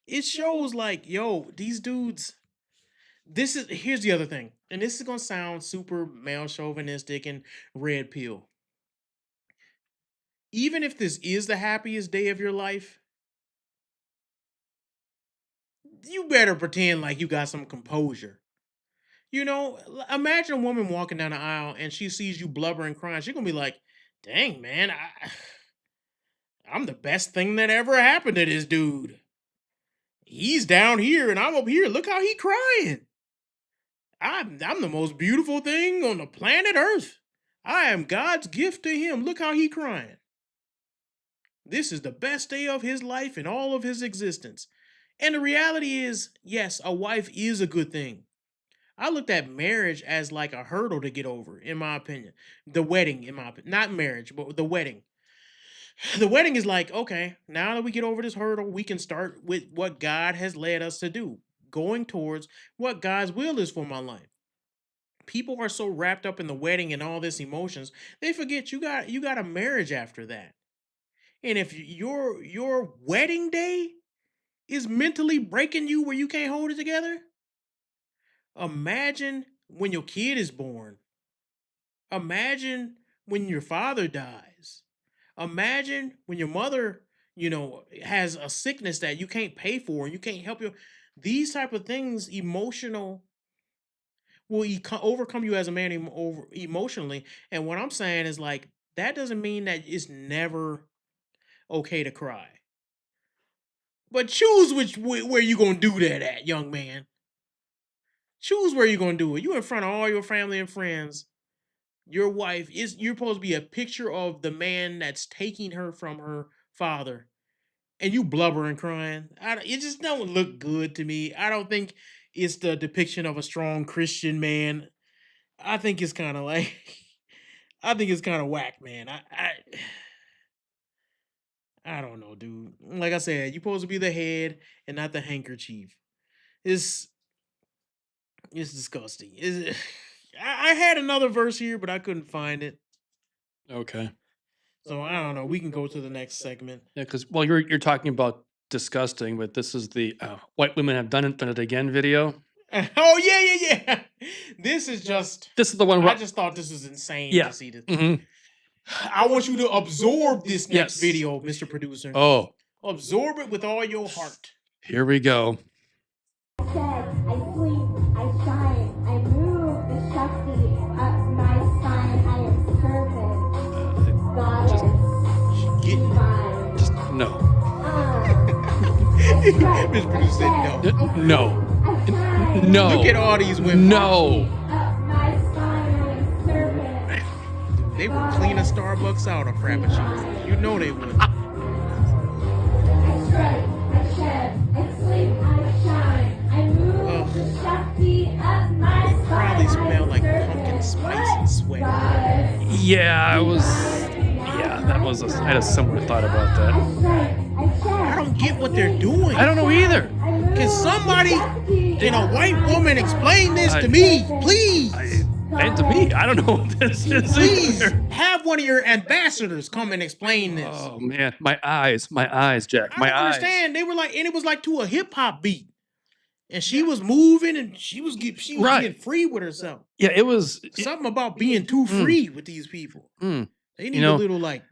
It shows like, yo, these dudes. Here's the other thing. And this is gonna sound super male chauvinistic and red pill. Even if this is the happiest day of your life, you better pretend like you got some composure. You know, imagine a woman walking down the aisle and she sees you blubbering, crying. She's gonna be like, dang, man, I'm the best thing that ever happened to this dude. He's down here and I'm up here. Look how he crying. I'm the most beautiful thing on the planet Earth. I am God's gift to him. Look how he crying. This is the best day of his life and all of his existence. And the reality is, yes, a wife is a good thing. I looked at marriage as like a hurdle to get over, in my opinion. The wedding, in my opinion. Not marriage, but the wedding. The wedding is like, okay, now that we get over this hurdle, we can start with what God has led us to do, going towards what God's will is for my life. People are so wrapped up in the wedding and all this emotions, they forget you got a marriage after that. And if your wedding day is mentally breaking you where you can't hold it together, imagine when your kid is born. Imagine when your father dies. Imagine when your mother, has a sickness that you can't pay for and you can't help you. These type of things, emotional. will overcome you as a man emotionally. And what I'm saying is like that doesn't mean that it's never okay to cry. But choose where you gonna do that at, young man. Choose where you're gonna do it. You in front of all your family and friends. Your wife you're supposed to be a picture of the man that's taking her from her father, and you blubbering crying. It just don't look good to me. I don't think it's the depiction of a strong Christian man. I think it's kind of like, I think it's kind of whack, man. I don't know, dude. Like I said, you're supposed to be the head and not the handkerchief. It's disgusting. I had another verse here, but I couldn't find it. Okay. So I don't know. We can go to the next segment. Yeah, because well, you're talking about disgusting, but this is the white women have done it again video. Oh yeah. This is the one. I just thought this was insane Yeah. to see this. Mhm. I want you to absorb this next Yes. video, Mr. Producer. Oh, Absorb it with all your heart. here we go. I sleep, I shine, I move the Shakti up my spine. I am servant, goddess, divine. Just no. Mr. Producer said no. No. Look at all these women. No. Up my spine, I am servant. They would clean a Starbucks out of Frappuccino. You know they would. I strike, I shed, I sleep, I shine, I move the Shakti up my spine. Probably smell like I am pumpkin servant, spice and sweat. goddess, Yeah, I had a similar thought about that. I don't get what they're doing. I don't know either. Can somebody, can a white woman explain this to me, please? And to me, I don't know what this is. Please either. have one of your ambassadors come and explain this. Oh man, my eyes, Jack, I my don't eyes. understand. They were like, and it was like to a hip hop beat, and she was moving, and she was Right. being free with herself. Yeah, it was. Something about being too free with these people. Mm. They need know, a little like.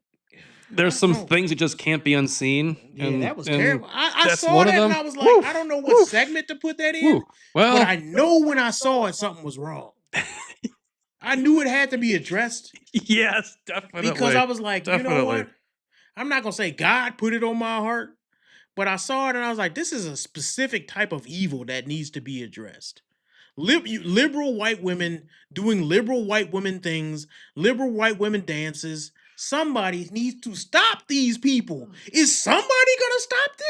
There's some know. things that just can't be unseen. Yeah, and, that was and terrible. I that's saw one of that them. and I was like, Woo, I don't know what woo, segment to put that in, woo. Well, but I know when I saw it, something was wrong. I knew it had to be addressed yes, definitely. because I was like, you know Definitely. what? I'm not gonna say God put it on my heart, but I saw it and I was like, this is a specific type of evil that needs to be addressed. Liberal white women doing liberal white women things, liberal white women dances. Somebody needs to stop these people. Is somebody gonna stop them?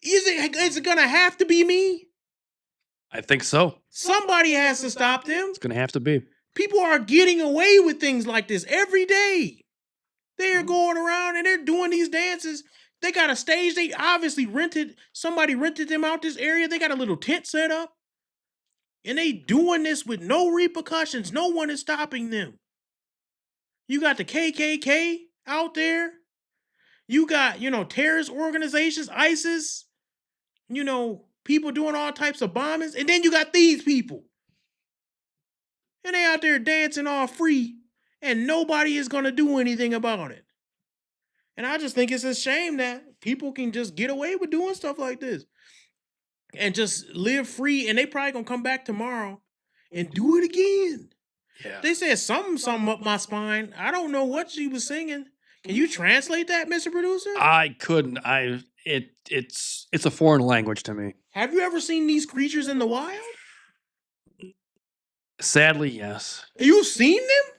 Is it gonna have to be me? I think so. Somebody has to stop them. It's gonna have to be. People are getting away with things like this every day. They are going around and they're doing these dances. They got a stage. They obviously somebody rented them out this area. They got a little tent set up. And they doing this with no repercussions. No one is stopping them. You got the KKK out there. You got, terrorist organizations, ISIS, people doing all types of bombings. And then you got these people. And they out there dancing all free. And nobody is going to do anything about it. And I just think it's a shame that people can just get away with doing stuff like this. And just live free. And they probably going to come back tomorrow and do it again. Yeah. They said something up my spine. I don't know what she was singing. Can you translate that, Mr. Producer? I couldn't. It's a foreign language to me. Have you ever seen these creatures in the wild? Sadly, yes. Have you seen them?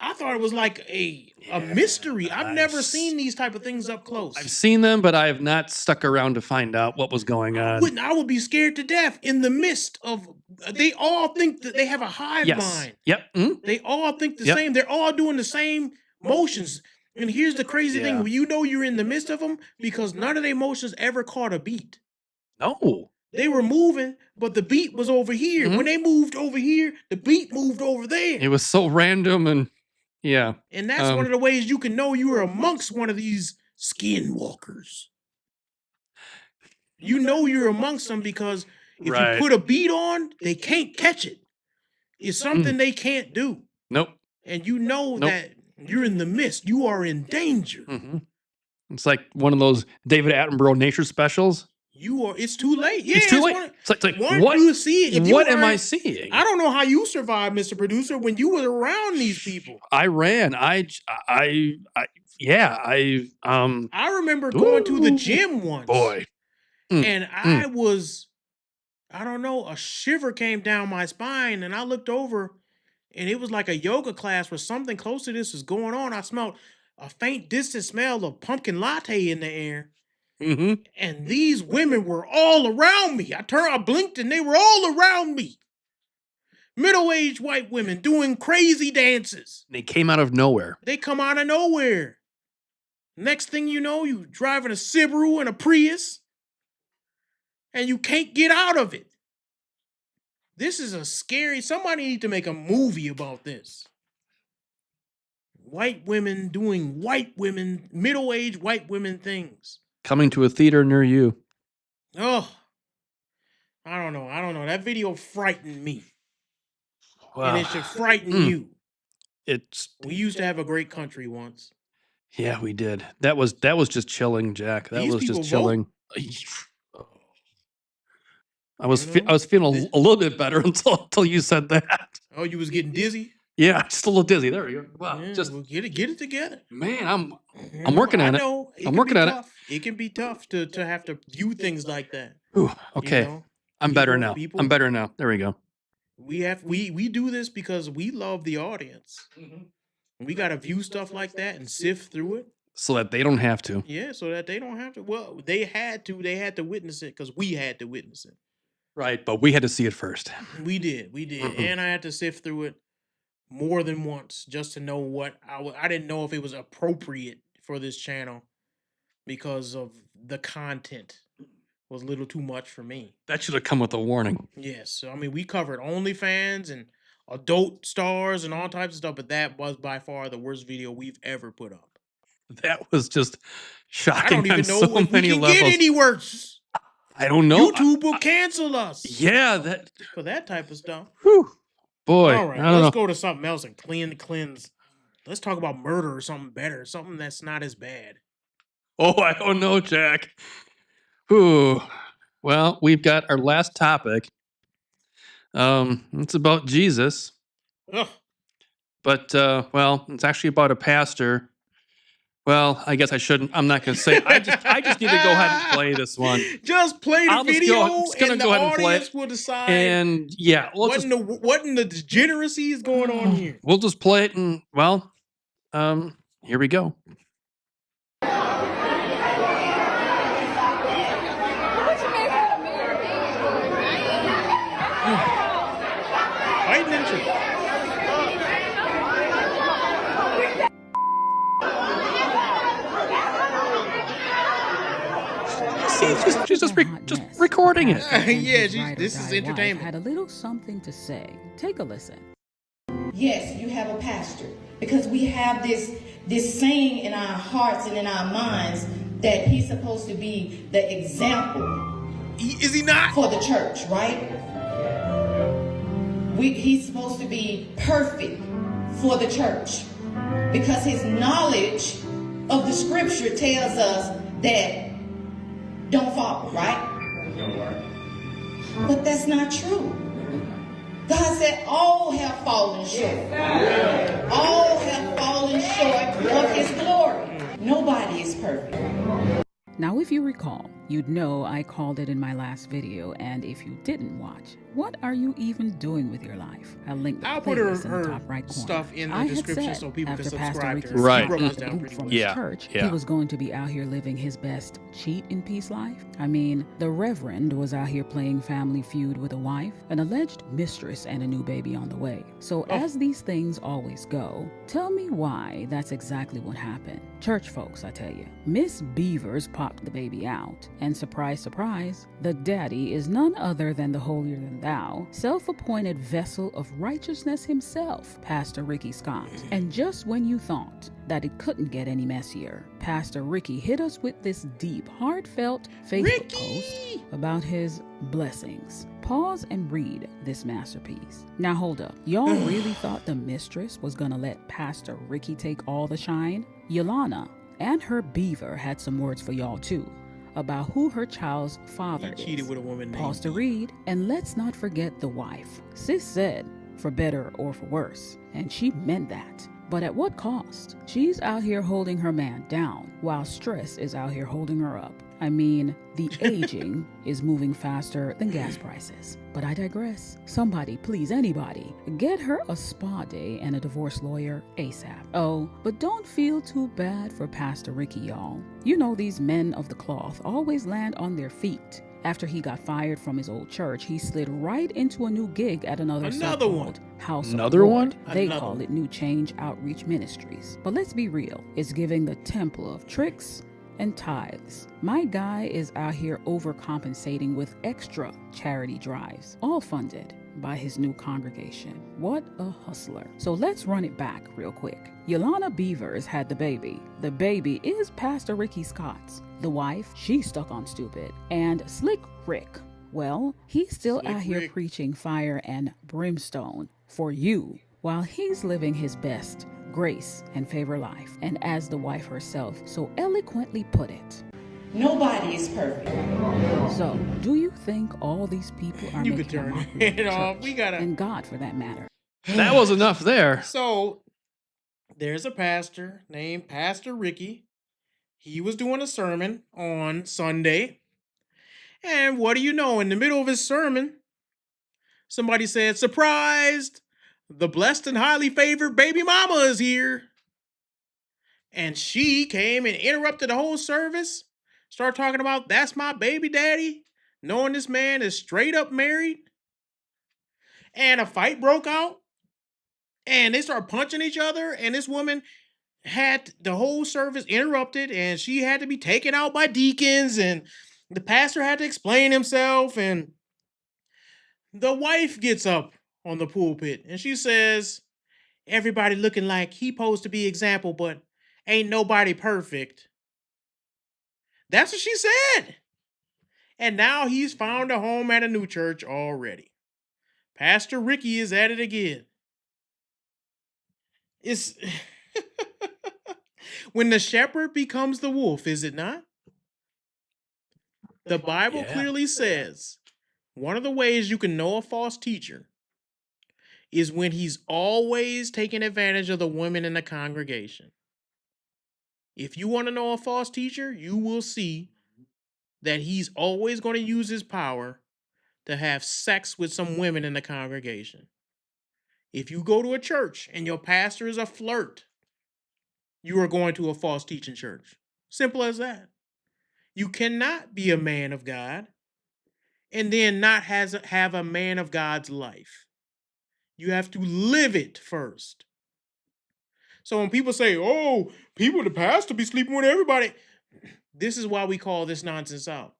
I thought it was like a mystery. I've never seen these type of things up close. I've seen them, but I have not stuck around to find out what was going on. I would be scared to death in the midst of. They all think that they have a hive Yes. mind. Yep. Mhm. They all think the Yep. same. They're all doing the same motions. And here's the crazy Yeah. thing: you're in the midst of them because none of their motions ever caught a beat. No. They were moving, but the beat was over here. Mhm. When they moved over here, the beat moved over there. It was so random and yeah. And that's one of the ways you can know you are amongst one of these skinwalkers. You know you're amongst them because if Right. you put a beat on, they can't catch it. It's something they can't do. Nope. And you know Nope. that you're in the midst. You are in danger. hmm It's like one of those David Attenborough nature specials. It's too late. Yeah, It's too late. It's like what? You see it. If you What am I weren't- seeing? I don't know how you survived, Mr. Producer, when you were around these people. I ran. I remember going to the gym once. Boy. And I was, I don't know, a shiver came down my spine, and I looked over, and it was like a yoga class where something close to this was going on. I smelled a faint, distant smell of pumpkin latte in the air. Mm-hmm. And these women were all around me. I blinked, and they were all around me. Middle-aged white women doing crazy dances. They came out of nowhere. They come out of nowhere. Next thing you know, you driving a Subaru and a Prius, and you can't get out of it. This is a scary... Somebody need to make a movie about this. White women doing middle-aged white women things. Coming to a theater near you. Oh, I don't know. That video frightened me. Wow. And it should frighten you. We used to have a great country once. Yeah, we did. That was just chilling, Jack. That These was just people chilling. I was feeling a little bit better until you said that. Oh, you was getting dizzy? Yeah, just a little dizzy. There we go. Wow, Yeah, just well, get it together. man, I'm working on it. I'm working on it. It can be tough to have to view things like that. Ooh, okay. You know? I'm better now. people- I'm better now. There we go. We do this because we love the audience. We got to view stuff like that and sift through it. So that they don't have to. Yeah, so that they don't have to. Well, they had to witness it because we had to witness it. Right, but we had to see it first. We did, and I had to sift through it more than once just to know what I didn't know if it was appropriate for this channel because of the content was a little too much for me. That should have come with a warning. Yes, so I mean we covered OnlyFans and adult stars and all types of stuff, but that was by far the worst video we've ever put up. That was just I shocking don't even on know so if we many can levels. get any worse. I don't know. YouTube will cancel us. Yeah, that. For that type of stuff. Whew, boy. All right, I don't let's know. go to something else and cleanse. Let's talk about murder or something better, something that's not as bad. Oh, I don't know, Jack. Whew. Well, we've got our last topic. It's about Jesus, Ugh. but well, it's actually about a pastor. Well, I guess I shouldn't. I'm not going to say. I just need to go ahead and play this one. Just play the I'll just video, I'm just gonna and go the ahead and play audience it. will decide And yeah, what in the degeneracy is going on here. we'll just play it, and well, here we go. Fighting in church. She's just recording it. Yeah, this is entertainment. Had a little something to say. Take a listen. Yes, you have a pastor, because we have this saying in our hearts and in our minds that he's supposed to be the example. Is he not? For the church, right? He's supposed to be perfect for the church because his knowledge of the scripture tells us that don't fall, right? But that's not true. God said all have fallen short. All have fallen short of his glory. Nobody is perfect. Now, if you recall, you'd know I called it in my last video, and if you didn't watch, what are you even doing with your life? I'll link the I'll put playlist in the her top right corner. stuff in the I had description said so people can after subscribe Pastor to Ricky her. Right. Scott Broke was us down booted pretty from much. his Yeah, church, yeah. he was going to be out here living his best cheat in peace life. I mean, the Reverend was out here playing Family Feud with a wife, an alleged mistress, and a new baby on the way. So as these things always go, tell me why that's exactly what happened. Church folks, I tell you. Miss Beavers popped the baby out, and surprise, surprise, the daddy is none other than the holier-than-thou, self-appointed vessel of righteousness himself, Pastor Ricky Scott. And just when you thought that it couldn't get any messier, Pastor Ricky hit us with this deep, heartfelt Facebook post about his blessings. Pause and read this masterpiece. Now hold up. Y'all really thought the mistress was gonna let Pastor Ricky take all the shine? Yolanda and her beaver had some words for y'all too. about who her child's father He cheated is. with a woman named Pause to read, and let's not forget the wife. Sis said, for better or for worse, and she meant that. But at what cost? She's out here holding her man down, while stress is out here holding her up. I mean, the aging is moving faster than gas prices. But I digress. Somebody, please, anybody, get her a spa day and a divorce lawyer ASAP. Oh, but don't feel too bad for Pastor Ricky, y'all. You know these men of the cloth always land on their feet. After he got fired from his old church, he slid right into a new gig at another so-called House of Another the Lord. one? They Another call it New Change Outreach Ministries. But let's be real, it's giving the temple of tricks and tithes. My guy is out here overcompensating with extra charity drives, all funded by his new congregation. What a hustler. So let's run it back real quick. Yolanda Beavers had the baby. The baby is Pastor Ricky Scott's. The wife, she's stuck on stupid. And Slick Rick, well, he's still Slick out here Rick. preaching fire and brimstone for you, while he's living his best grace and favor life. And as the wife herself so eloquently put it, Nobody is perfect. so do you think all these people are You making could turn a mockery of it the off. church We gotta- and God for that matter? That was enough there. So there's a pastor named Pastor Ricky. He was doing a sermon on Sunday. And what do you know? In the middle of his sermon, somebody said, "Surprised! The blessed and highly favored baby mama is here." And she came and interrupted the whole service. Started talking about, "That's my baby daddy," knowing this man is straight up married. And a fight broke out. And they started punching each other. And this woman had the whole service interrupted. And she had to be taken out by deacons. And the pastor had to explain himself. And the wife gets up on the pulpit. And she says, "Everybody looking like he supposed to be example, but ain't nobody perfect." That's what she said. And now he's found a home at a new church already. Pastor Ricky is at it again. It's when the shepherd becomes the wolf, is it not? The Bible Yeah. clearly says one of the ways you can know a false teacher is when he's always taking advantage of the women in the congregation. If you want to know a false teacher, you will see that he's always going to use his power to have sex with some women in the congregation. If you go to a church and your pastor is a flirt, you are going to a false teaching church. Simple as that. You cannot be a man of God and then not have a man of God's life. You have to live it first. So when people say, "Oh, the pastor be sleeping with everybody," this is why we call this nonsense out.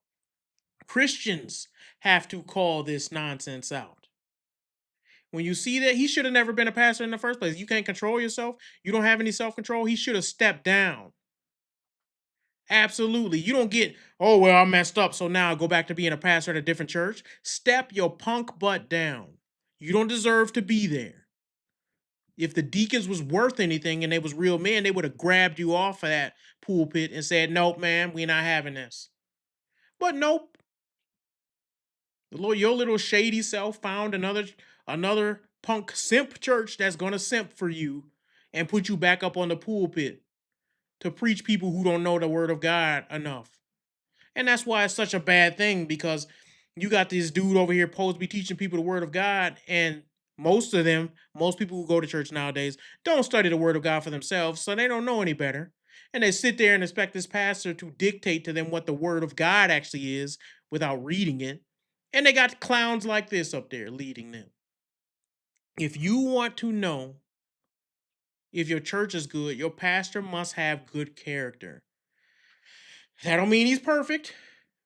Christians have to call this nonsense out. When you see that, he should have never been a pastor in the first place. You can't control yourself. You don't have any self-control. He should have stepped down. Absolutely. You don't get, "Oh, well, I messed up, so now I go back to being a pastor at a different church." Step your punk butt down. You don't deserve to be there. If the deacons was worth anything and they was real men, they would have grabbed you off of that pulpit and said, "Nope, man, we're not having this." But nope. Your little shady self found another punk simp church that's gonna simp for you and put you back up on the pulpit to preach people who don't know the word of God enough. And that's why it's such a bad thing, because you got this dude over here supposed to be teaching people the word of God, and most people who go to church nowadays don't study the word of God for themselves, so they don't know any better. And they sit there and expect this pastor to dictate to them what the word of God actually is without reading it. And they got clowns like this up there leading them. If you want to know if your church is good, your pastor must have good character. That don't mean he's perfect,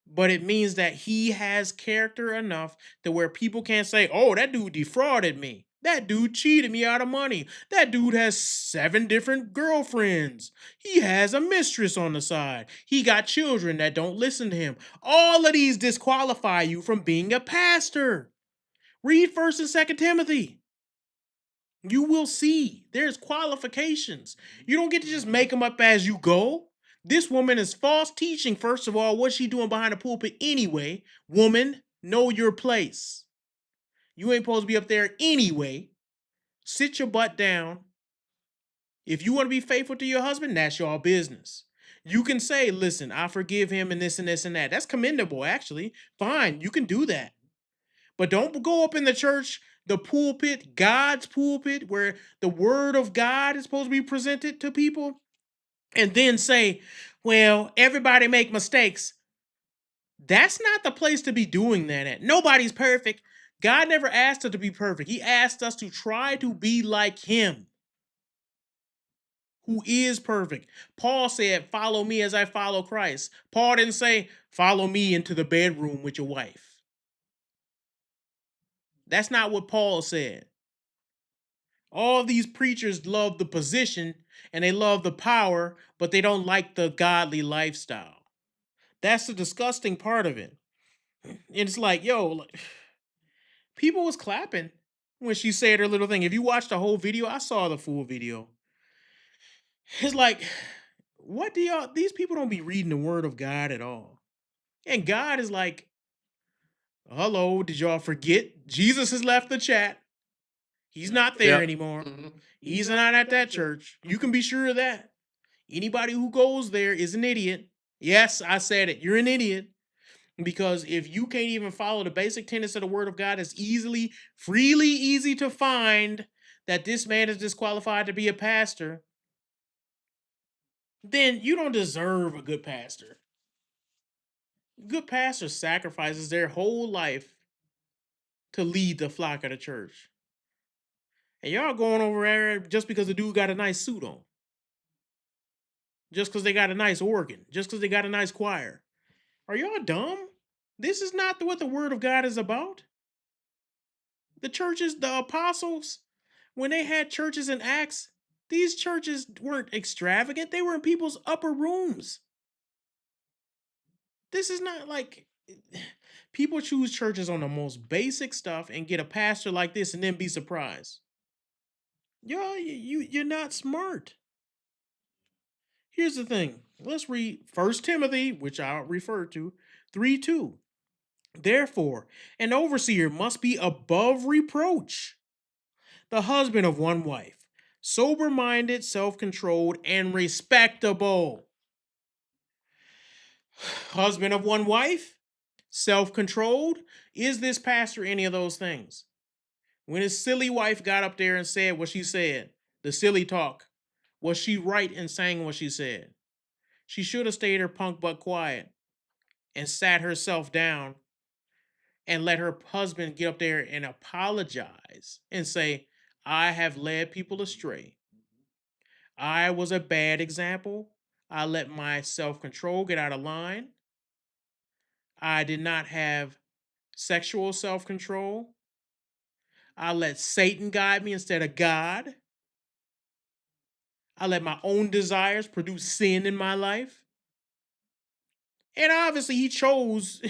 but it means that he has character enough to where people can't say, "Oh, that dude defrauded me. That dude cheated me out of money. That dude has 7 different girlfriends. He has a mistress on the side. He got children that don't listen to him." All of these disqualify you from being a pastor. Read 1st and 2nd Timothy. You will see there's qualifications. You don't get to just make them up as you go. This woman is false teaching, first of all. What's she doing behind the pulpit anyway? Woman, know your place. You ain't supposed to be up there anyway. Sit your butt down. If you want to be faithful to your husband, that's your business. You can say, listen, I forgive him and this and this and that. That's commendable, actually. Fine, you can do that. But don't go up in the church, the pulpit, God's pulpit, where the word of God is supposed to be presented to people, and then say, well, everybody make mistakes. That's not the place to be doing that at. Nobody's perfect. God never asked us to be perfect. He asked us to try to be like him, who is perfect. Paul said, follow me as I follow Christ. Paul didn't say, follow me into the bedroom with your wife. That's not what Paul said. All these preachers love the position and they love the power, but they don't like the godly lifestyle. That's the disgusting part of it. And it's like, yo, people was clapping when she said her little thing. If you watch the whole video, I saw the full video. It's like, what do y'all, these people don't be reading the word of God at all. And God is like, hello, did y'all forget? Jesus has left the chat. He's not there anymore. He's not at that church. You can be sure of that. Anybody who goes there is an idiot. Yes, I said it. You're an idiot. Because if you can't even follow the basic tenets of the word of God, it's freely easy to find that this man is disqualified to be a pastor, then you don't deserve a good pastor. Good pastor sacrifices their whole life to lead the flock of the church. And y'all going over there just because the dude got a nice suit on. Just because they got a nice organ. Just because they got a nice choir. Are y'all dumb? This is not what the word of God is about. The churches, the apostles, when they had churches in Acts, these churches weren't extravagant. They were in people's upper rooms. This is not like... People choose churches on the most basic stuff and get a pastor like this and then be surprised. You're not smart. Here's the thing. Let's read 1 Timothy, which I'll refer to, 3:2. Therefore, an overseer must be above reproach, the husband of one wife, sober-minded, self-controlled, and respectable. Husband of one wife, self-controlled. Is this pastor any of those things? When his silly wife got up there and said what she said, the silly talk, was she right in saying what she said? She should have stayed her punk butt quiet and sat herself down and let her husband get up there and apologize and say, I have led people astray. I was a bad example. I let my self-control get out of line. I did not have sexual self-control. I let Satan guide me instead of God. I let my own desires produce sin in my life. And obviously he chose,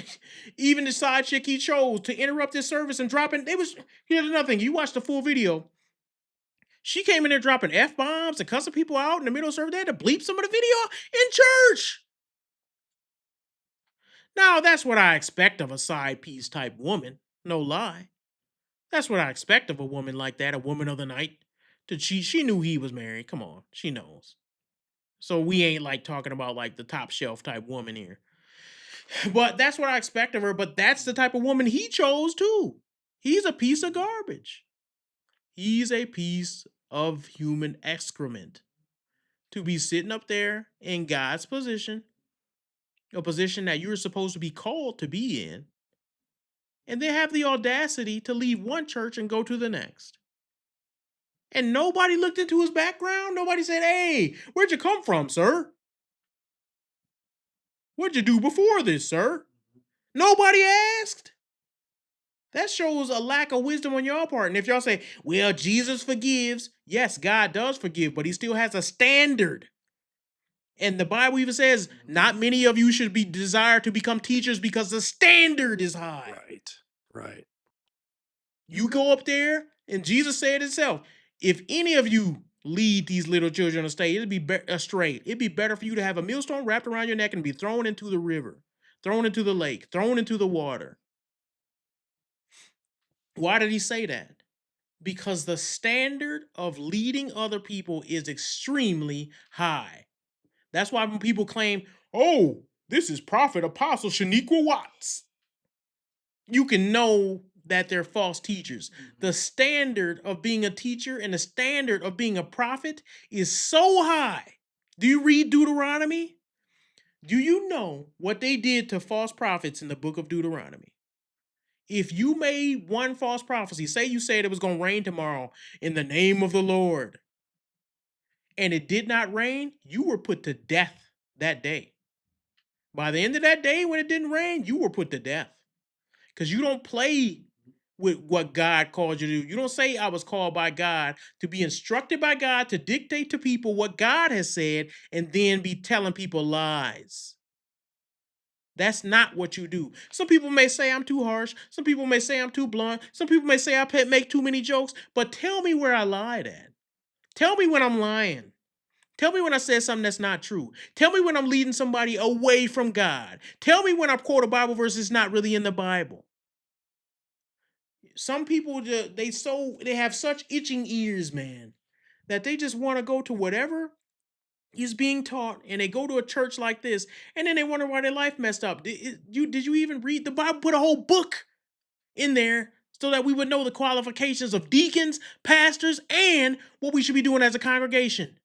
even the side chick he chose to interrupt his service and dropping, here's another thing, you watch the full video. She came in there dropping F-bombs and cussing people out in the middle of service. They had to bleep some of the video in church. Now, that's what I expect of a side piece type woman. No lie. That's what I expect of a woman like that, a woman of the night. To cheat. She knew he was married. Come on. She knows. So we ain't like talking about like the top shelf type woman here. But that's what I expect of her. But that's the type of woman he chose too. He's a piece of garbage. He's a piece of human excrement. To be sitting up there in God's position, a position that you're supposed to be called to be in, and then have the audacity to leave one church and go to the next. And nobody looked into his background. Nobody said, hey, where'd you come from, sir? What'd you do before this, sir? Nobody asked. That shows a lack of wisdom on your part. And if y'all say, well, Jesus forgives. Yes, God does forgive, but he still has a standard. And the Bible even says, not many of you should be desired to become teachers because the standard is high. Right. You go up there, and Jesus said it himself, if any of you lead these little children astray. It'd be better for you to have a millstone wrapped around your neck and be thrown into the river, thrown into the lake, thrown into the water. Why did he say that? Because the standard of leading other people is extremely high. That's why when people claim, oh, this is Prophet Apostle Shaniqua Watts, you can know that they're false teachers. The standard of being a teacher and the standard of being a prophet is so high. Do you read Deuteronomy? Do you know what they did to false prophets in the book of Deuteronomy? If you made one false prophecy, say you said it was going to rain tomorrow in the name of the Lord, and it did not rain, you were put to death that day. By the end of that day, when it didn't rain, you were put to death. Because you don't play with what God called you to do. You don't say, I was called by God to be instructed by God to dictate to people what God has said and then be telling people lies. That's not what you do. Some people may say I'm too harsh. Some people may say I'm too blunt. Some people may say I make too many jokes. But tell me where I lied at. Tell me when I'm lying. Tell me when I said something that's not true. Tell me when I'm leading somebody away from God. Tell me when I quote a Bible verse that's not really in the Bible. Some people, they have such itching ears, man, that they just want to go to whatever is being taught, and they go to a church like this, and then they wonder why their life messed up. Did you even read the Bible? Put a whole book in there so that we would know the qualifications of deacons, pastors, and what we should be doing as a congregation.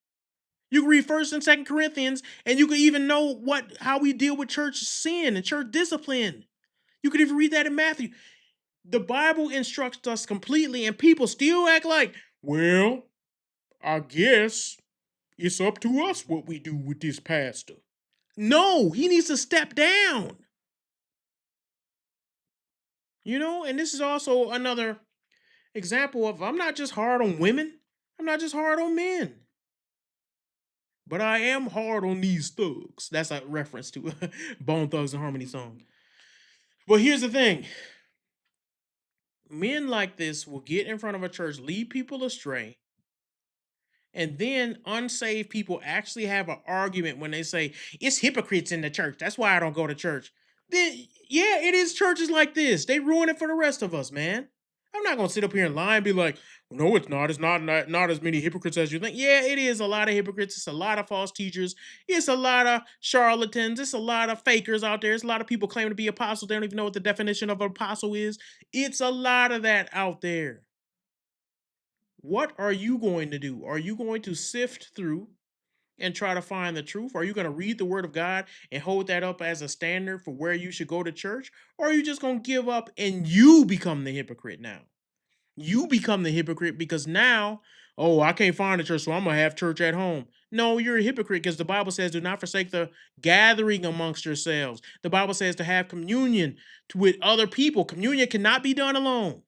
You can read 1st and 2nd Corinthians, and you can even know how we deal with church sin and church discipline. You could even read that in Matthew. The Bible instructs us completely, and people still act like, well, I guess it's up to us what we do with this pastor. No, he needs to step down. You know, and this is also another example of I'm not just hard on women. I'm not just hard on men. But I am hard on these thugs. That's a reference to Bone Thugs and Harmony song. But here's the thing. Men like this will get in front of a church, lead people astray, and then unsaved people actually have an argument when they say, it's hypocrites in the church. That's why I don't go to church. Then, yeah, it is churches like this. They ruin it for the rest of us, man. I'm not going to sit up here and lie and be like, no, it's not. It's not as many hypocrites as you think. Yeah, it is a lot of hypocrites. It's a lot of false teachers. It's a lot of charlatans. It's a lot of fakers out there. It's a lot of people claiming to be apostles. They don't even know what the definition of an apostle is. It's a lot of that out there. What are you going to do? Are you going to sift through and try to find the truth? Are you going to read the word of God and hold that up as a standard for where you should go to church? Or are you just going to give up and you become the hypocrite now? You become the hypocrite because now, oh, I can't find a church, so I'm going to have church at home. No, you're a hypocrite because the Bible says do not forsake the gathering amongst yourselves. The Bible says to have communion with other people. Communion cannot be done alone.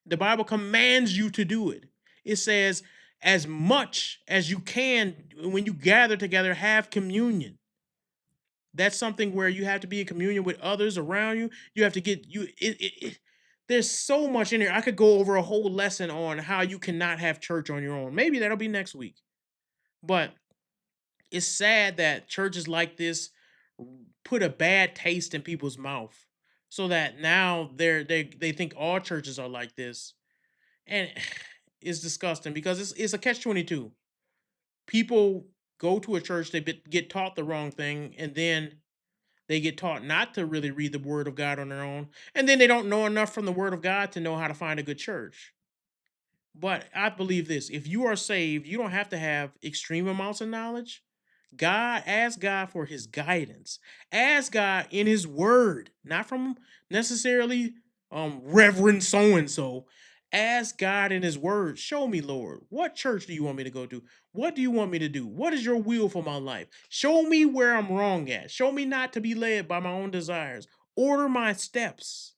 The Bible commands you to do it. It says, as much as you can, when you gather together, have communion. That's something where you have to be in communion with others around you. You have to get there's so much in here. I could go over a whole lesson on how you cannot have church on your own. Maybe that'll be next week. But it's sad that churches like this put a bad taste in people's mouth so that now they think all churches are like this. And it's disgusting because it's a catch-22. People go to a church, they get taught the wrong thing, and then they get taught not to really read the word of God on their own. And then they don't know enough from the word of God to know how to find a good church. But I believe this. If you are saved, you don't have to have extreme amounts of knowledge. Ask God for his guidance. Ask God in his word, not from necessarily Reverend so-and-so. Ask God in his word. Show me, Lord, what church do you want me to go to? What do you want me to do? What is your will for my life? Show me where I'm wrong at. Show me not to be led by my own desires. Order my steps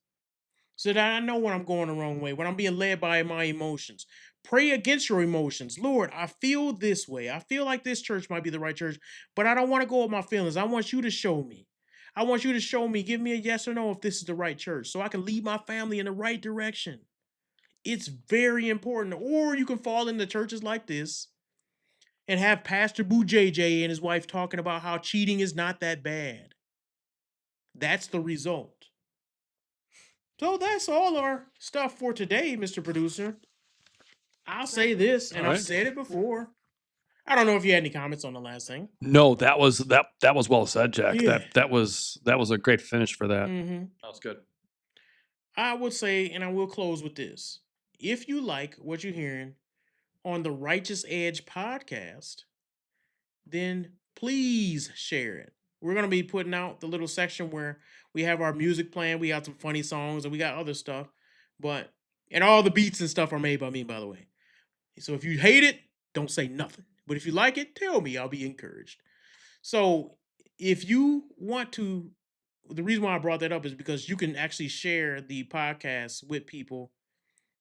so that I know when I'm going the wrong way, when I'm being led by my emotions. Pray against your emotions. Lord, I feel this way. I feel like this church might be the right church, but I don't want to go with my feelings. I want you to show me. I want you to show me, give me a yes or no if this is the right church so I can lead my family in the right direction. It's very important. Or you can fall into churches like this and have Pastor Boo JJ and his wife talking about how cheating is not that bad. That's the result. So that's all our stuff for today, Mr. Producer. I'll say this, and All I've right. said it before. I don't know if you had any comments on the last thing. No, that was well said, Jack. Yeah. That was a great finish for that. Mm-hmm. That was good. I would say, and I will close with this. If you like what you're hearing on the Righteous Edge podcast, then please share it. We're going to be putting out the little section where we have our music playing. We got some funny songs and we got other stuff. And all the beats and stuff are made by me, by the way. So if you hate it, don't say nothing. But if you like it, tell me. I'll be encouraged. So if you want to, the reason why I brought that up is because you can actually share the podcast with people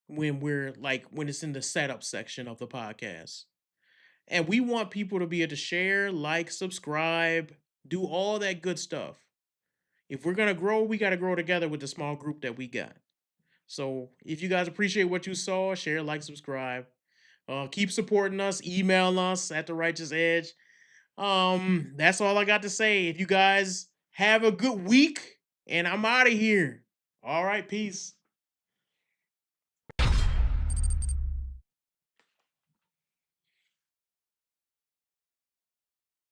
when when it's in the setup section of the podcast. And we want people to be able to share, like, subscribe, do all that good stuff. If we're going to grow, we got to grow together with the small group that we got. So if you guys appreciate what you saw, share, like, subscribe. Keep supporting us. Email us at The Righteous Edge. That's all I got to say. If you guys have a good week, and I'm out of here. All right, peace.